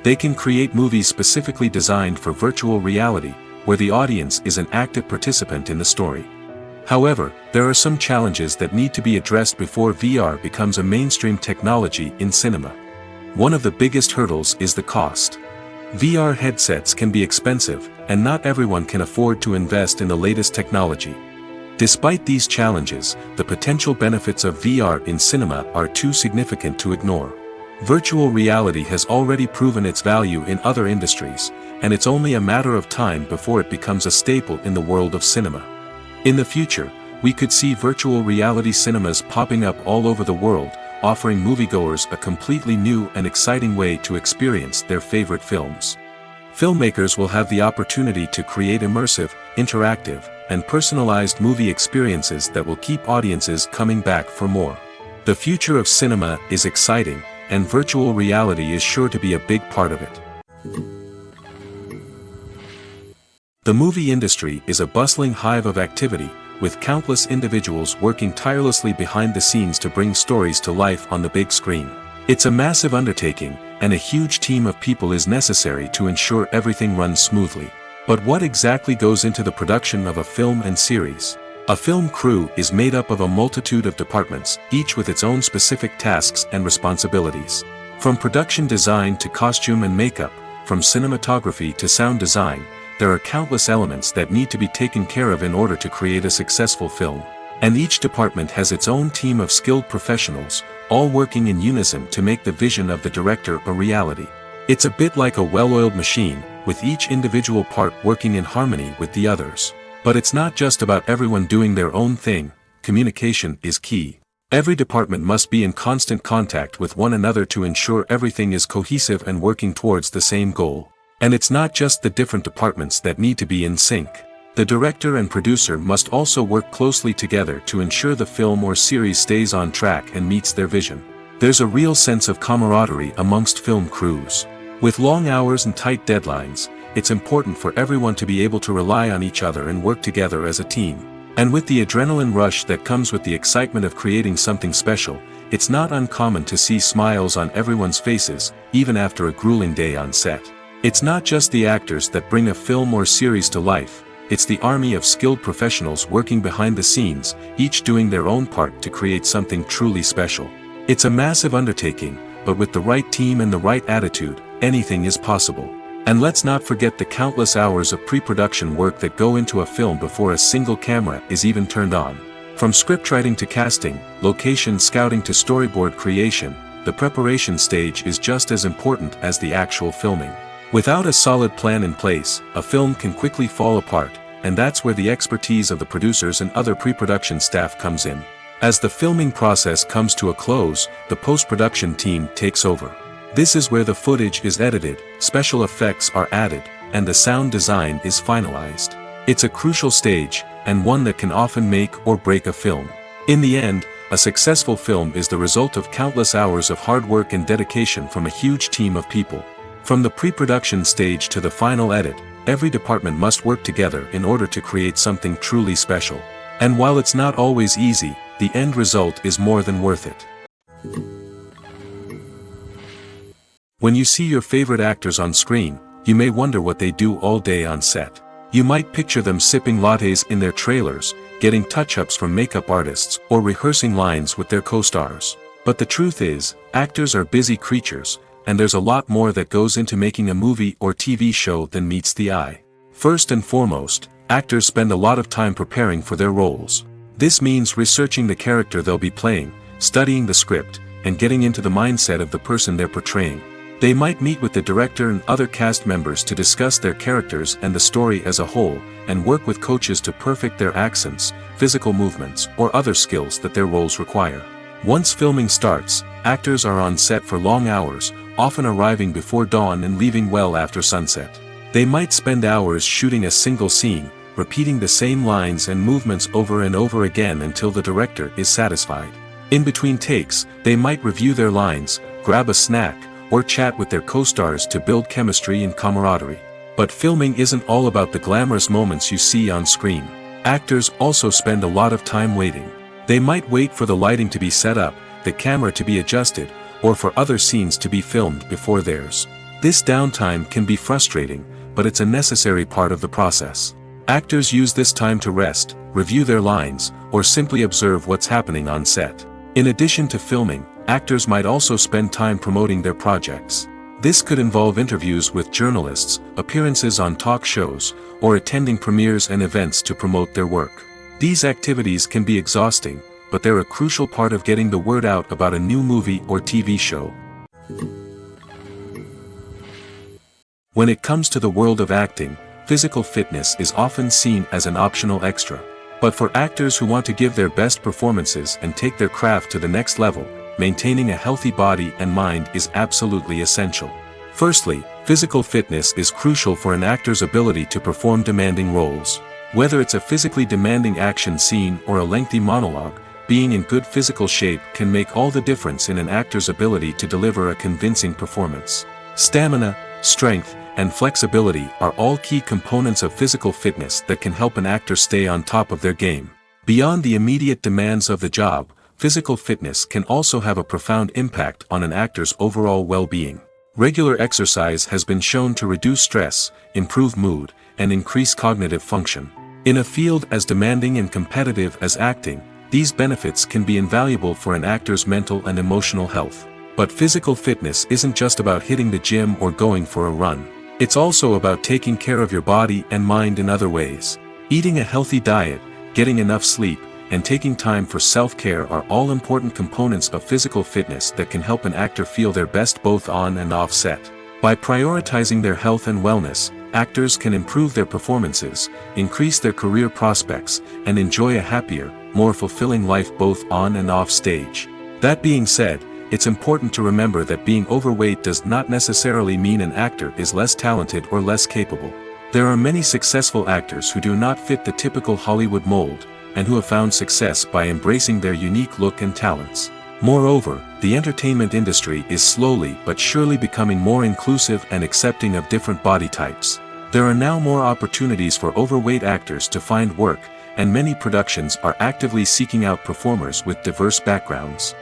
They can create movies specifically designed for virtual reality, where the audience is an active participant in the story. However, there are some challenges that need to be addressed before VR becomes a mainstream technology in cinema. One of the biggest hurdles is the cost. VR headsets can be expensive, and not everyone can afford to invest in the latest technology. Despite these challenges, the potential benefits of VR in cinema are too significant to ignore. Virtual reality has already proven its value in other industries, and it's only a matter of time before it becomes a staple in the world of cinema. In the future, we could see virtual reality cinemas popping up all over the world, offering moviegoers a completely new and exciting way to experience their favorite films. Filmmakers will have the opportunity to create immersive, interactive, and personalized movie experiences that will keep audiences coming back for more. The future of cinema is exciting, and virtual reality is sure to be a big part of it. The movie industry is a bustling hive of activity, with countless individuals working tirelessly behind the scenes to bring stories to life on the big screen. It's a massive undertaking, and a huge team of people is necessary to ensure everything runs smoothly. But what exactly goes into the production of a film and series? A film crew is made up of a multitude of departments, each with its own specific tasks and responsibilities. From production design to costume and makeup, from cinematography to sound design, there are countless elements that need to be taken care of in order to create a successful film. And each department has its own team of skilled professionals, all working in unison to make the vision of the director a reality. It's a bit like a well-oiled machine, with each individual part working in harmony with the others. But it's not just about everyone doing their own thing. Communication is key. Every department must be in constant contact with one another to ensure everything is cohesive and working towards the same goal. And it's not just the different departments that need to be in sync. The director and producer must also work closely together to ensure the film or series stays on track and meets their vision. There's a real sense of camaraderie amongst film crews. With long hours and tight deadlines, it's important for everyone to be able to rely on each other and work together as a team. And with the adrenaline rush that comes with the excitement of creating something special, it's not uncommon to see smiles on everyone's faces, even after a grueling day on set. It's not just the actors that bring a film or series to life, it's the army of skilled professionals working behind the scenes, each doing their own part to create something truly special. It's a massive undertaking, but with the right team and the right attitude, anything is possible. And let's not forget the countless hours of pre-production work that go into a film before a single camera is even turned on. From scriptwriting to casting, location scouting to storyboard creation, the preparation stage is just as important as the actual filming. Without a solid plan in place, a film can quickly fall apart, and that's where the expertise of the producers and other pre-production staff comes in. As the filming process comes to a close, the post-production team takes over. This is where the footage is edited, special effects are added, and the sound design is finalized. It's a crucial stage, and one that can often make or break a film. In the end, a successful film is the result of countless hours of hard work and dedication from a huge team of people. From the pre-production stage to the final edit, every department must work together in order to create something truly special. And while it's not always easy, the end result is more than worth it. When you see your favorite actors on screen, you may wonder what they do all day on set. You might picture them sipping lattes in their trailers, getting touch-ups from makeup artists, or rehearsing lines with their co-stars. But the truth is, actors are busy creatures, and there's a lot more that goes into making a movie or TV show than meets the eye. First and foremost, actors spend a lot of time preparing for their roles. This means researching the character they'll be playing, studying the script, and getting into the mindset of the person they're portraying. They might meet with the director and other cast members to discuss their characters and the story as a whole, and work with coaches to perfect their accents, physical movements, or other skills that their roles require. Once filming starts, actors are on set for long hours, often arriving before dawn and leaving well after sunset. They might spend hours shooting a single scene, repeating the same lines and movements over and over again until the director is satisfied. In between takes, they might review their lines, grab a snack, or chat with their co-stars to build chemistry and camaraderie. But filming isn't all about the glamorous moments you see on screen. Actors also spend a lot of time waiting. They might wait for the lighting to be set up, the camera to be adjusted, or for other scenes to be filmed before theirs. This downtime can be frustrating, but it's a necessary part of the process. Actors use this time to rest, review their lines, or simply observe what's happening on set. In addition to filming, actors might also spend time promoting their projects. This could involve interviews with journalists, appearances on talk shows, or attending premieres and events to promote their work. These activities can be exhausting, but they're a crucial part of getting the word out about a new movie or TV show. When it comes to the world of acting, physical fitness is often seen as an optional extra. But for actors who want to give their best performances and take their craft to the next level, maintaining a healthy body and mind is absolutely essential. Firstly, physical fitness is crucial for an actor's ability to perform demanding roles. Whether it's a physically demanding action scene or a lengthy monologue, being in good physical shape can make all the difference in an actor's ability to deliver a convincing performance. Stamina, strength, and flexibility are all key components of physical fitness that can help an actor stay on top of their game. Beyond the immediate demands of the job, physical fitness can also have a profound impact on an actor's overall well-being. Regular exercise has been shown to reduce stress, improve mood, and increase cognitive function. In a field as demanding and competitive as acting, these benefits can be invaluable for an actor's mental and emotional health. But physical fitness isn't just about hitting the gym or going for a run. It's also about taking care of your body and mind in other ways. Eating a healthy diet, getting enough sleep, and taking time for self-care are all important components of physical fitness that can help an actor feel their best both on and off set. By prioritizing their health and wellness, actors can improve their performances, increase their career prospects, and enjoy a happier, more fulfilling life both on and off stage. That being said, it's important to remember that being overweight does not necessarily mean an actor is less talented or less capable. There are many successful actors who do not fit the typical Hollywood mold, and who have found success by embracing their unique look and talents. Moreover, the entertainment industry is slowly but surely becoming more inclusive and accepting of different body types. There are now more opportunities for overweight actors to find work, and many productions are actively seeking out performers with diverse backgrounds.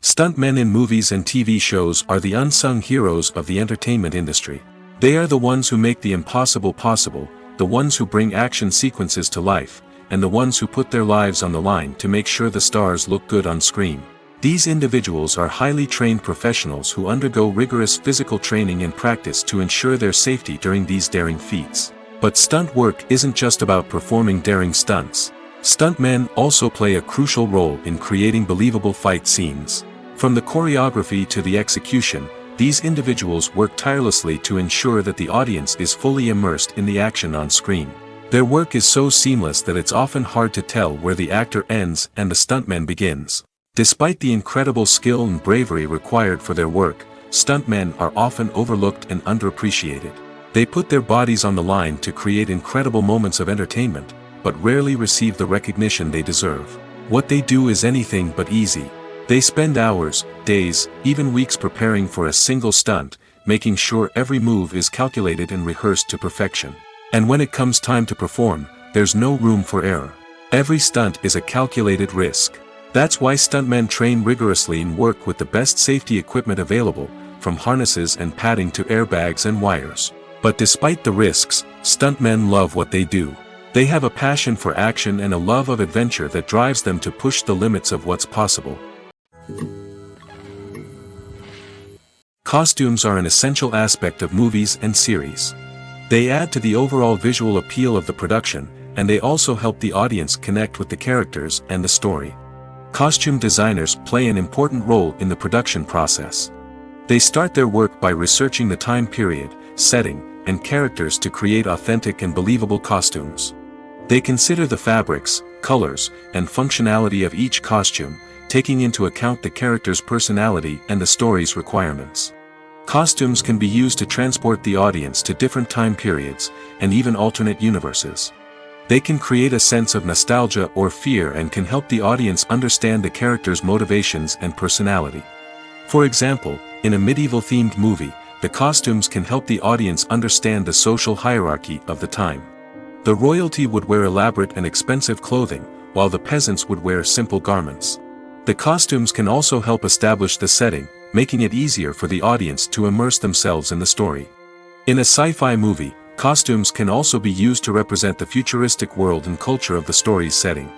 Stuntmen in movies and TV shows are the unsung heroes of the entertainment industry. They are the ones who make the impossible possible, the ones who bring action sequences to life, and the ones who put their lives on the line to make sure the stars look good on screen. These individuals are highly trained professionals who undergo rigorous physical training and practice to ensure their safety during these daring feats. But stunt work isn't just about performing daring stunts. Stuntmen also play a crucial role in creating believable fight scenes. From the choreography to the execution, these individuals work tirelessly to ensure that the audience is fully immersed in the action on screen. Their work is so seamless that it's often hard to tell where the actor ends and the stuntman begins. Despite the incredible skill and bravery required for their work, stuntmen are often overlooked and underappreciated. They put their bodies on the line to create incredible moments of entertainment, but rarely receive the recognition they deserve. What they do is anything but easy. They spend hours, days, even weeks preparing for a single stunt, making sure every move is calculated and rehearsed to perfection. And when it comes time to perform, there's no room for error. Every stunt is a calculated risk. That's why stuntmen train rigorously and work with the best safety equipment available, from harnesses and padding to airbags and wires. But despite the risks, stuntmen love what they do. They have a passion for action and a love of adventure that drives them to push the limits of what's possible. Costumes are an essential aspect of movies and series. They add to the overall visual appeal of the production, and they also help the audience connect with the characters and the story. Costume designers play an important role in the production process. They start their work by researching the time period, setting, and characters to create authentic and believable costumes. They consider the fabrics, colors, and functionality of each costume, taking into account the character's personality and the story's requirements. Costumes can be used to transport the audience to different time periods, and even alternate universes. They can create a sense of nostalgia or fear and can help the audience understand the character's motivations and personality. For example, in a medieval-themed movie, the costumes can help the audience understand the social hierarchy of the time. The royalty would wear elaborate and expensive clothing, while the peasants would wear simple garments. The costumes can also help establish the setting, making it easier for the audience to immerse themselves in the story. In a sci-fi movie, costumes can also be used to represent the futuristic world and culture of the story's setting.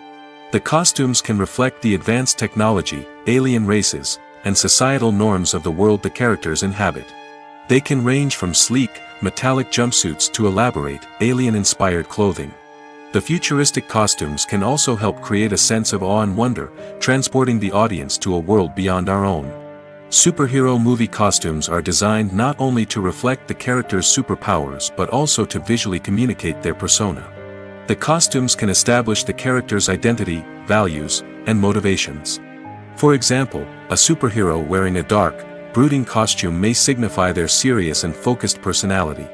The costumes can reflect the advanced technology, alien races, and societal norms of the world the characters inhabit. They can range from sleek, metallic jumpsuits to elaborate, alien-inspired clothing. The futuristic costumes can also help create a sense of awe and wonder, transporting the audience to a world beyond our own. Superhero movie costumes are designed not only to reflect the character's superpowers but also to visually communicate their persona. The costumes can establish the character's identity, values, and motivations. For example, a superhero wearing a dark, brooding costume may signify their serious and focused personality.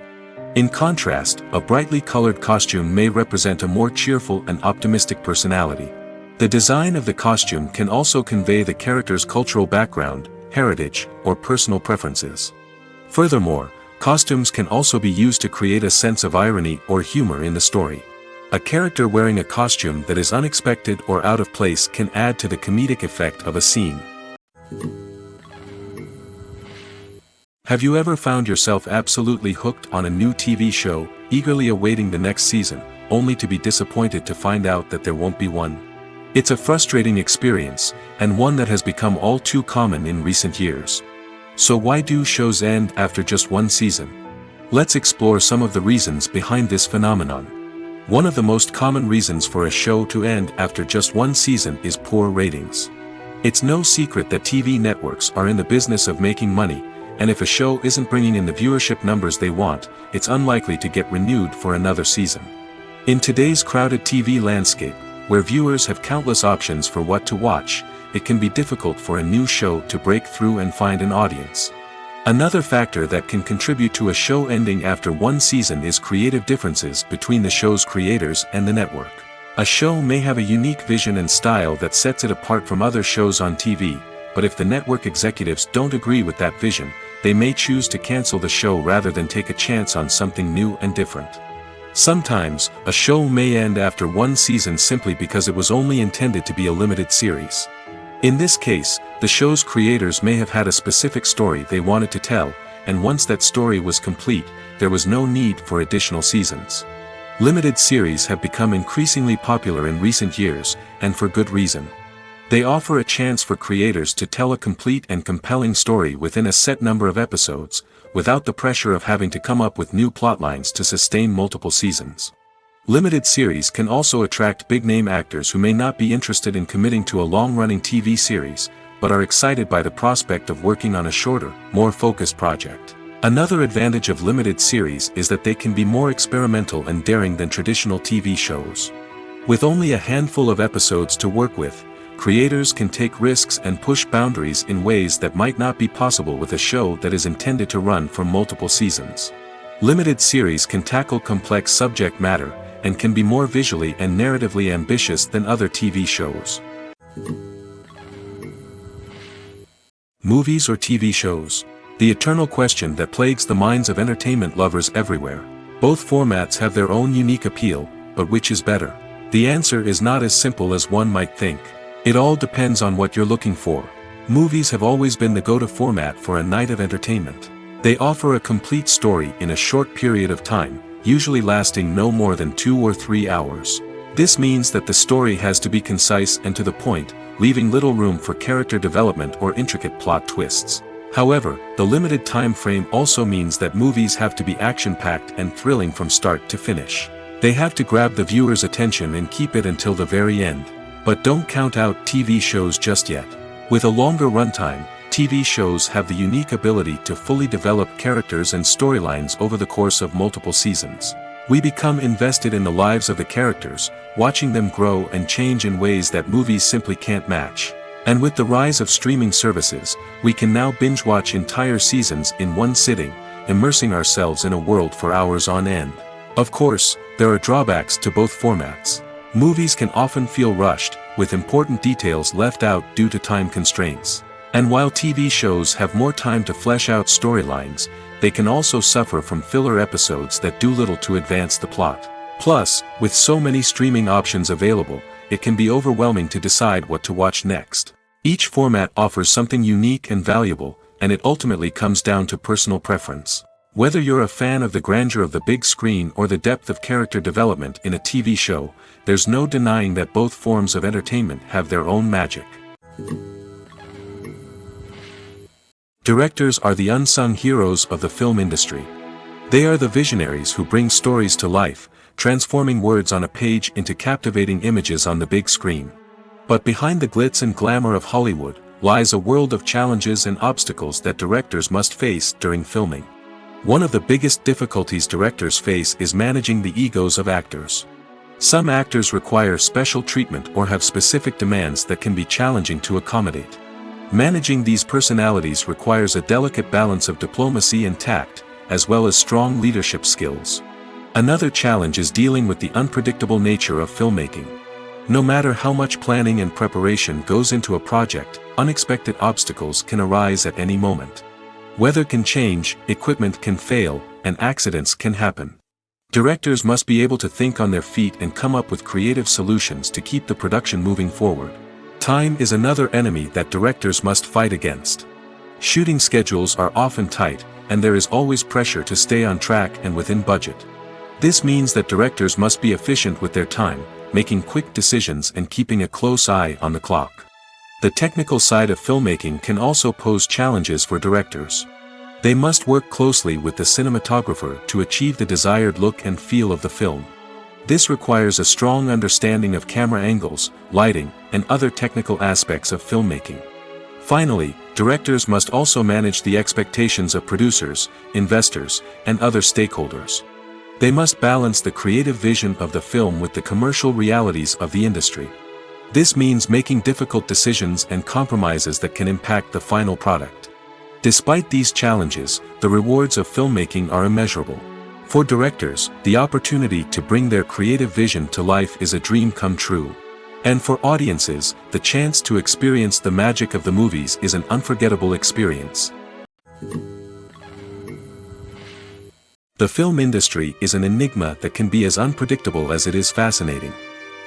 In contrast, a brightly colored costume may represent a more cheerful and optimistic personality. The design of the costume can also convey the character's cultural background, heritage, or personal preferences. Furthermore, costumes can also be used to create a sense of irony or humor in the story. A character wearing a costume that is unexpected or out of place can add to the comedic effect of a scene. Have you ever found yourself absolutely hooked on a new TV show, eagerly awaiting the next season, only to be disappointed to find out that there won't be one? It's a frustrating experience, and one that has become all too common in recent years. So why do shows end after just one season? Let's explore some of the reasons behind this phenomenon. One of the most common reasons for a show to end after just one season is poor ratings. It's no secret that TV networks are in the business of making money, and if a show isn't bringing in the viewership numbers they want, it's unlikely to get renewed for another season. In today's crowded TV landscape, where viewers have countless options for what to watch, it can be difficult for a new show to break through and find an audience. Another factor that can contribute to a show ending after one season is creative differences between the show's creators and the network. A show may have a unique vision and style that sets it apart from other shows on TV, but if the network executives don't agree with that vision, they may choose to cancel the show rather than take a chance on something new and different. Sometimes, a show may end after one season simply because it was only intended to be a limited series. In this case, the show's creators may have had a specific story they wanted to tell, and once that story was complete, there was no need for additional seasons. Limited series have become increasingly popular in recent years, and for good reason. They offer a chance for creators to tell a complete and compelling story within a set number of episodes, without the pressure of having to come up with new plotlines to sustain multiple seasons. Limited series can also attract big-name actors who may not be interested in committing to a long-running TV series, but are excited by the prospect of working on a shorter, more focused project. Another advantage of limited series is that they can be more experimental and daring than traditional TV shows. With only a handful of episodes to work with, creators can take risks and push boundaries in ways that might not be possible with a show that is intended to run for multiple seasons. Limited series can tackle complex subject matter, and can be more visually and narratively ambitious than other TV shows. Movies or TV shows? The eternal question that plagues the minds of entertainment lovers everywhere. Both formats have their own unique appeal, but which is better? The answer is not as simple as one might think. It all depends on what you're looking for. Movies have always been the go-to format for a night of entertainment. They offer a complete story in a short period of time, usually lasting no more than 2 or 3 hours. This means that the story has to be concise and to the point, leaving little room for character development or intricate plot twists. However, the limited time frame also means that movies have to be action-packed and thrilling from start to finish. They have to grab the viewer's attention and keep it until the very end. But don't count out TV shows just yet. With a longer runtime, TV shows have the unique ability to fully develop characters and storylines over the course of multiple seasons. We become invested in the lives of the characters, watching them grow and change in ways that movies simply can't match. And with the rise of streaming services, we can now binge-watch entire seasons in one sitting, immersing ourselves in a world for hours on end. Of course, there are drawbacks to both formats. Movies can often feel rushed, with important details left out due to time constraints. And while TV shows have more time to flesh out storylines, they can also suffer from filler episodes that do little to advance the plot. Plus, with so many streaming options available, it can be overwhelming to decide what to watch next. Each format offers something unique and valuable, and it ultimately comes down to personal preference. Whether you're a fan of the grandeur of the big screen or the depth of character development in a TV show, there's no denying that both forms of entertainment have their own magic. Directors are the unsung heroes of the film industry. They are the visionaries who bring stories to life, transforming words on a page into captivating images on the big screen. But behind the glitz and glamour of Hollywood, lies a world of challenges and obstacles that directors must face during filming. One of the biggest difficulties directors face is managing the egos of actors. Some actors require special treatment or have specific demands that can be challenging to accommodate. Managing these personalities requires a delicate balance of diplomacy and tact, as well as strong leadership skills. Another challenge is dealing with the unpredictable nature of filmmaking. No matter how much planning and preparation goes into a project, unexpected obstacles can arise at any moment. Weather can change, equipment can fail, and accidents can happen. Directors must be able to think on their feet and come up with creative solutions to keep the production moving forward. Time is another enemy that directors must fight against. Shooting schedules are often tight, and there is always pressure to stay on track and within budget. This means that directors must be efficient with their time, making quick decisions and keeping a close eye on the clock. The technical side of filmmaking can also pose challenges for directors. They must work closely with the cinematographer to achieve the desired look and feel of the film. This requires a strong understanding of camera angles, lighting, and other technical aspects of filmmaking. Finally, directors must also manage the expectations of producers, investors, and other stakeholders. They must balance the creative vision of the film with the commercial realities of the industry. This means making difficult decisions and compromises that can impact the final product. Despite these challenges, the rewards of filmmaking are immeasurable. For directors, the opportunity to bring their creative vision to life is a dream come true. And for audiences, the chance to experience the magic of the movies is an unforgettable experience. The film industry is an enigma that can be as unpredictable as it is fascinating.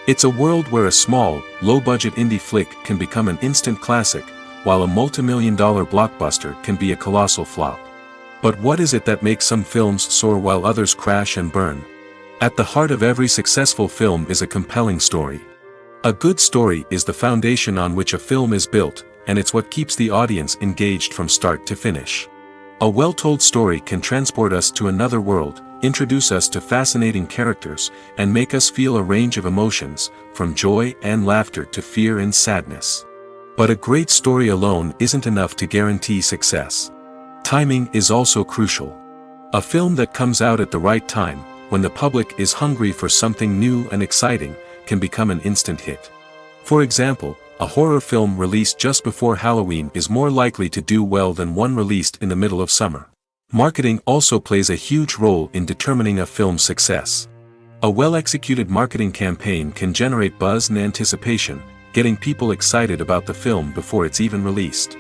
It's a world where a small, low-budget indie flick can become an instant classic, while a multi-million-dollar blockbuster can be a colossal flop. But what is it that makes some films soar while others crash and burn? At the heart of every successful film is a compelling story. A good story is the foundation on which a film is built, and it's what keeps the audience engaged from start to finish. A well-told story can transport us to another world, introduce us to fascinating characters, and make us feel a range of emotions, from joy and laughter to fear and sadness. But a great story alone isn't enough to guarantee success. Timing is also crucial. A film that comes out at the right time, when the public is hungry for something new and exciting, can become an instant hit. For example, a horror film released just before Halloween is more likely to do well than one released in the middle of summer. Marketing also plays a huge role in determining a film's success. A well-executed marketing campaign can generate buzz and anticipation, getting people excited about the film before it's even released.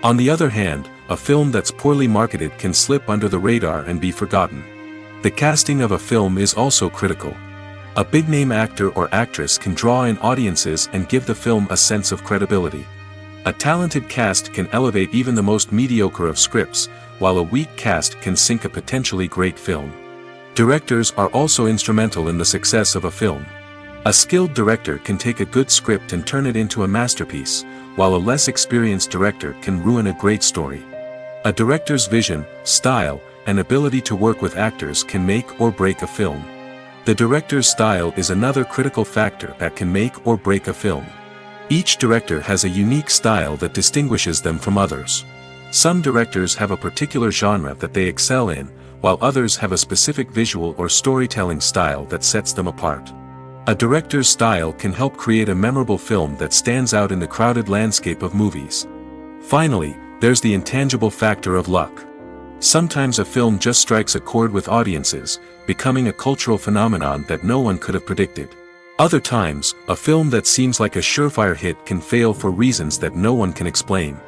On the other hand, a film that's poorly marketed can slip under the radar and be forgotten. The casting of a film is also critical. A big-name actor or actress can draw in audiences and give the film a sense of credibility. A talented cast can elevate even the most mediocre of scripts, while a weak cast can sink a potentially great film. Directors are also instrumental in the success of a film. A skilled director can take a good script and turn it into a masterpiece, while a less experienced director can ruin a great story. A director's vision, style, and ability to work with actors can make or break a film. The director's style is another critical factor that can make or break a film. Each director has a unique style that distinguishes them from others. Some directors have a particular genre that they excel in, while others have a specific visual or storytelling style that sets them apart. A director's style can help create a memorable film that stands out in the crowded landscape of movies. Finally, there's the intangible factor of luck. Sometimes a film just strikes a chord with audiences, becoming a cultural phenomenon that no one could have predicted. Other times, a film that seems like a surefire hit can fail for reasons that no one can explain.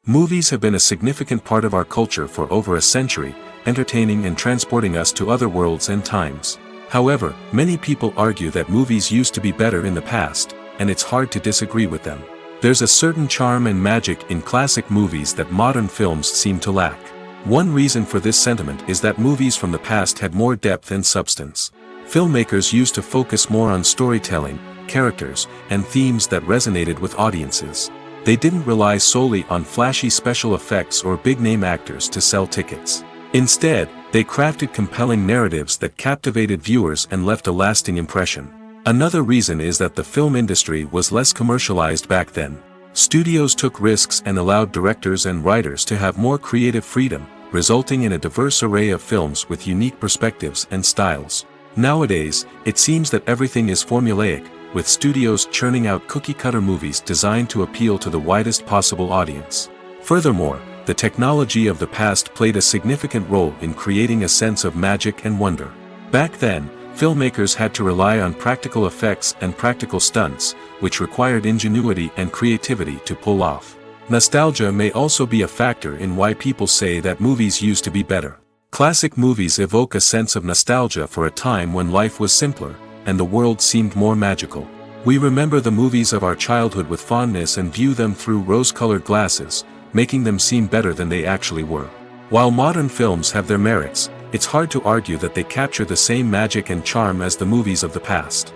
Movies have been a significant part of our culture for over a century, entertaining and transporting us to other worlds and times. However, many people argue that movies used to be better in the past, and it's hard to disagree with them. There's a certain charm and magic in classic movies that modern films seem to lack. One reason for this sentiment is that movies from the past had more depth and substance. Filmmakers used to focus more on storytelling, characters, and themes that resonated with audiences. They didn't rely solely on flashy special effects or big-name actors to sell tickets. Instead, they crafted compelling narratives that captivated viewers and left a lasting impression. Another reason is that the film industry was less commercialized back then. Studios took risks and allowed directors and writers to have more creative freedom, resulting in a diverse array of films with unique perspectives and styles. Nowadays, it seems that everything is formulaic, with studios churning out cookie-cutter movies designed to appeal to the widest possible audience. Furthermore, the technology of the past played a significant role in creating a sense of magic and wonder. Back then, filmmakers had to rely on practical effects and practical stunts, which required ingenuity and creativity to pull off. Nostalgia may also be a factor in why people say that movies used to be better. Classic movies evoke a sense of nostalgia for a time when life was simpler, and the world seemed more magical. We remember the movies of our childhood with fondness and view them through rose-colored glasses, making them seem better than they actually were. While modern films have their merits, it's hard to argue that they capture the same magic and charm as the movies of the past.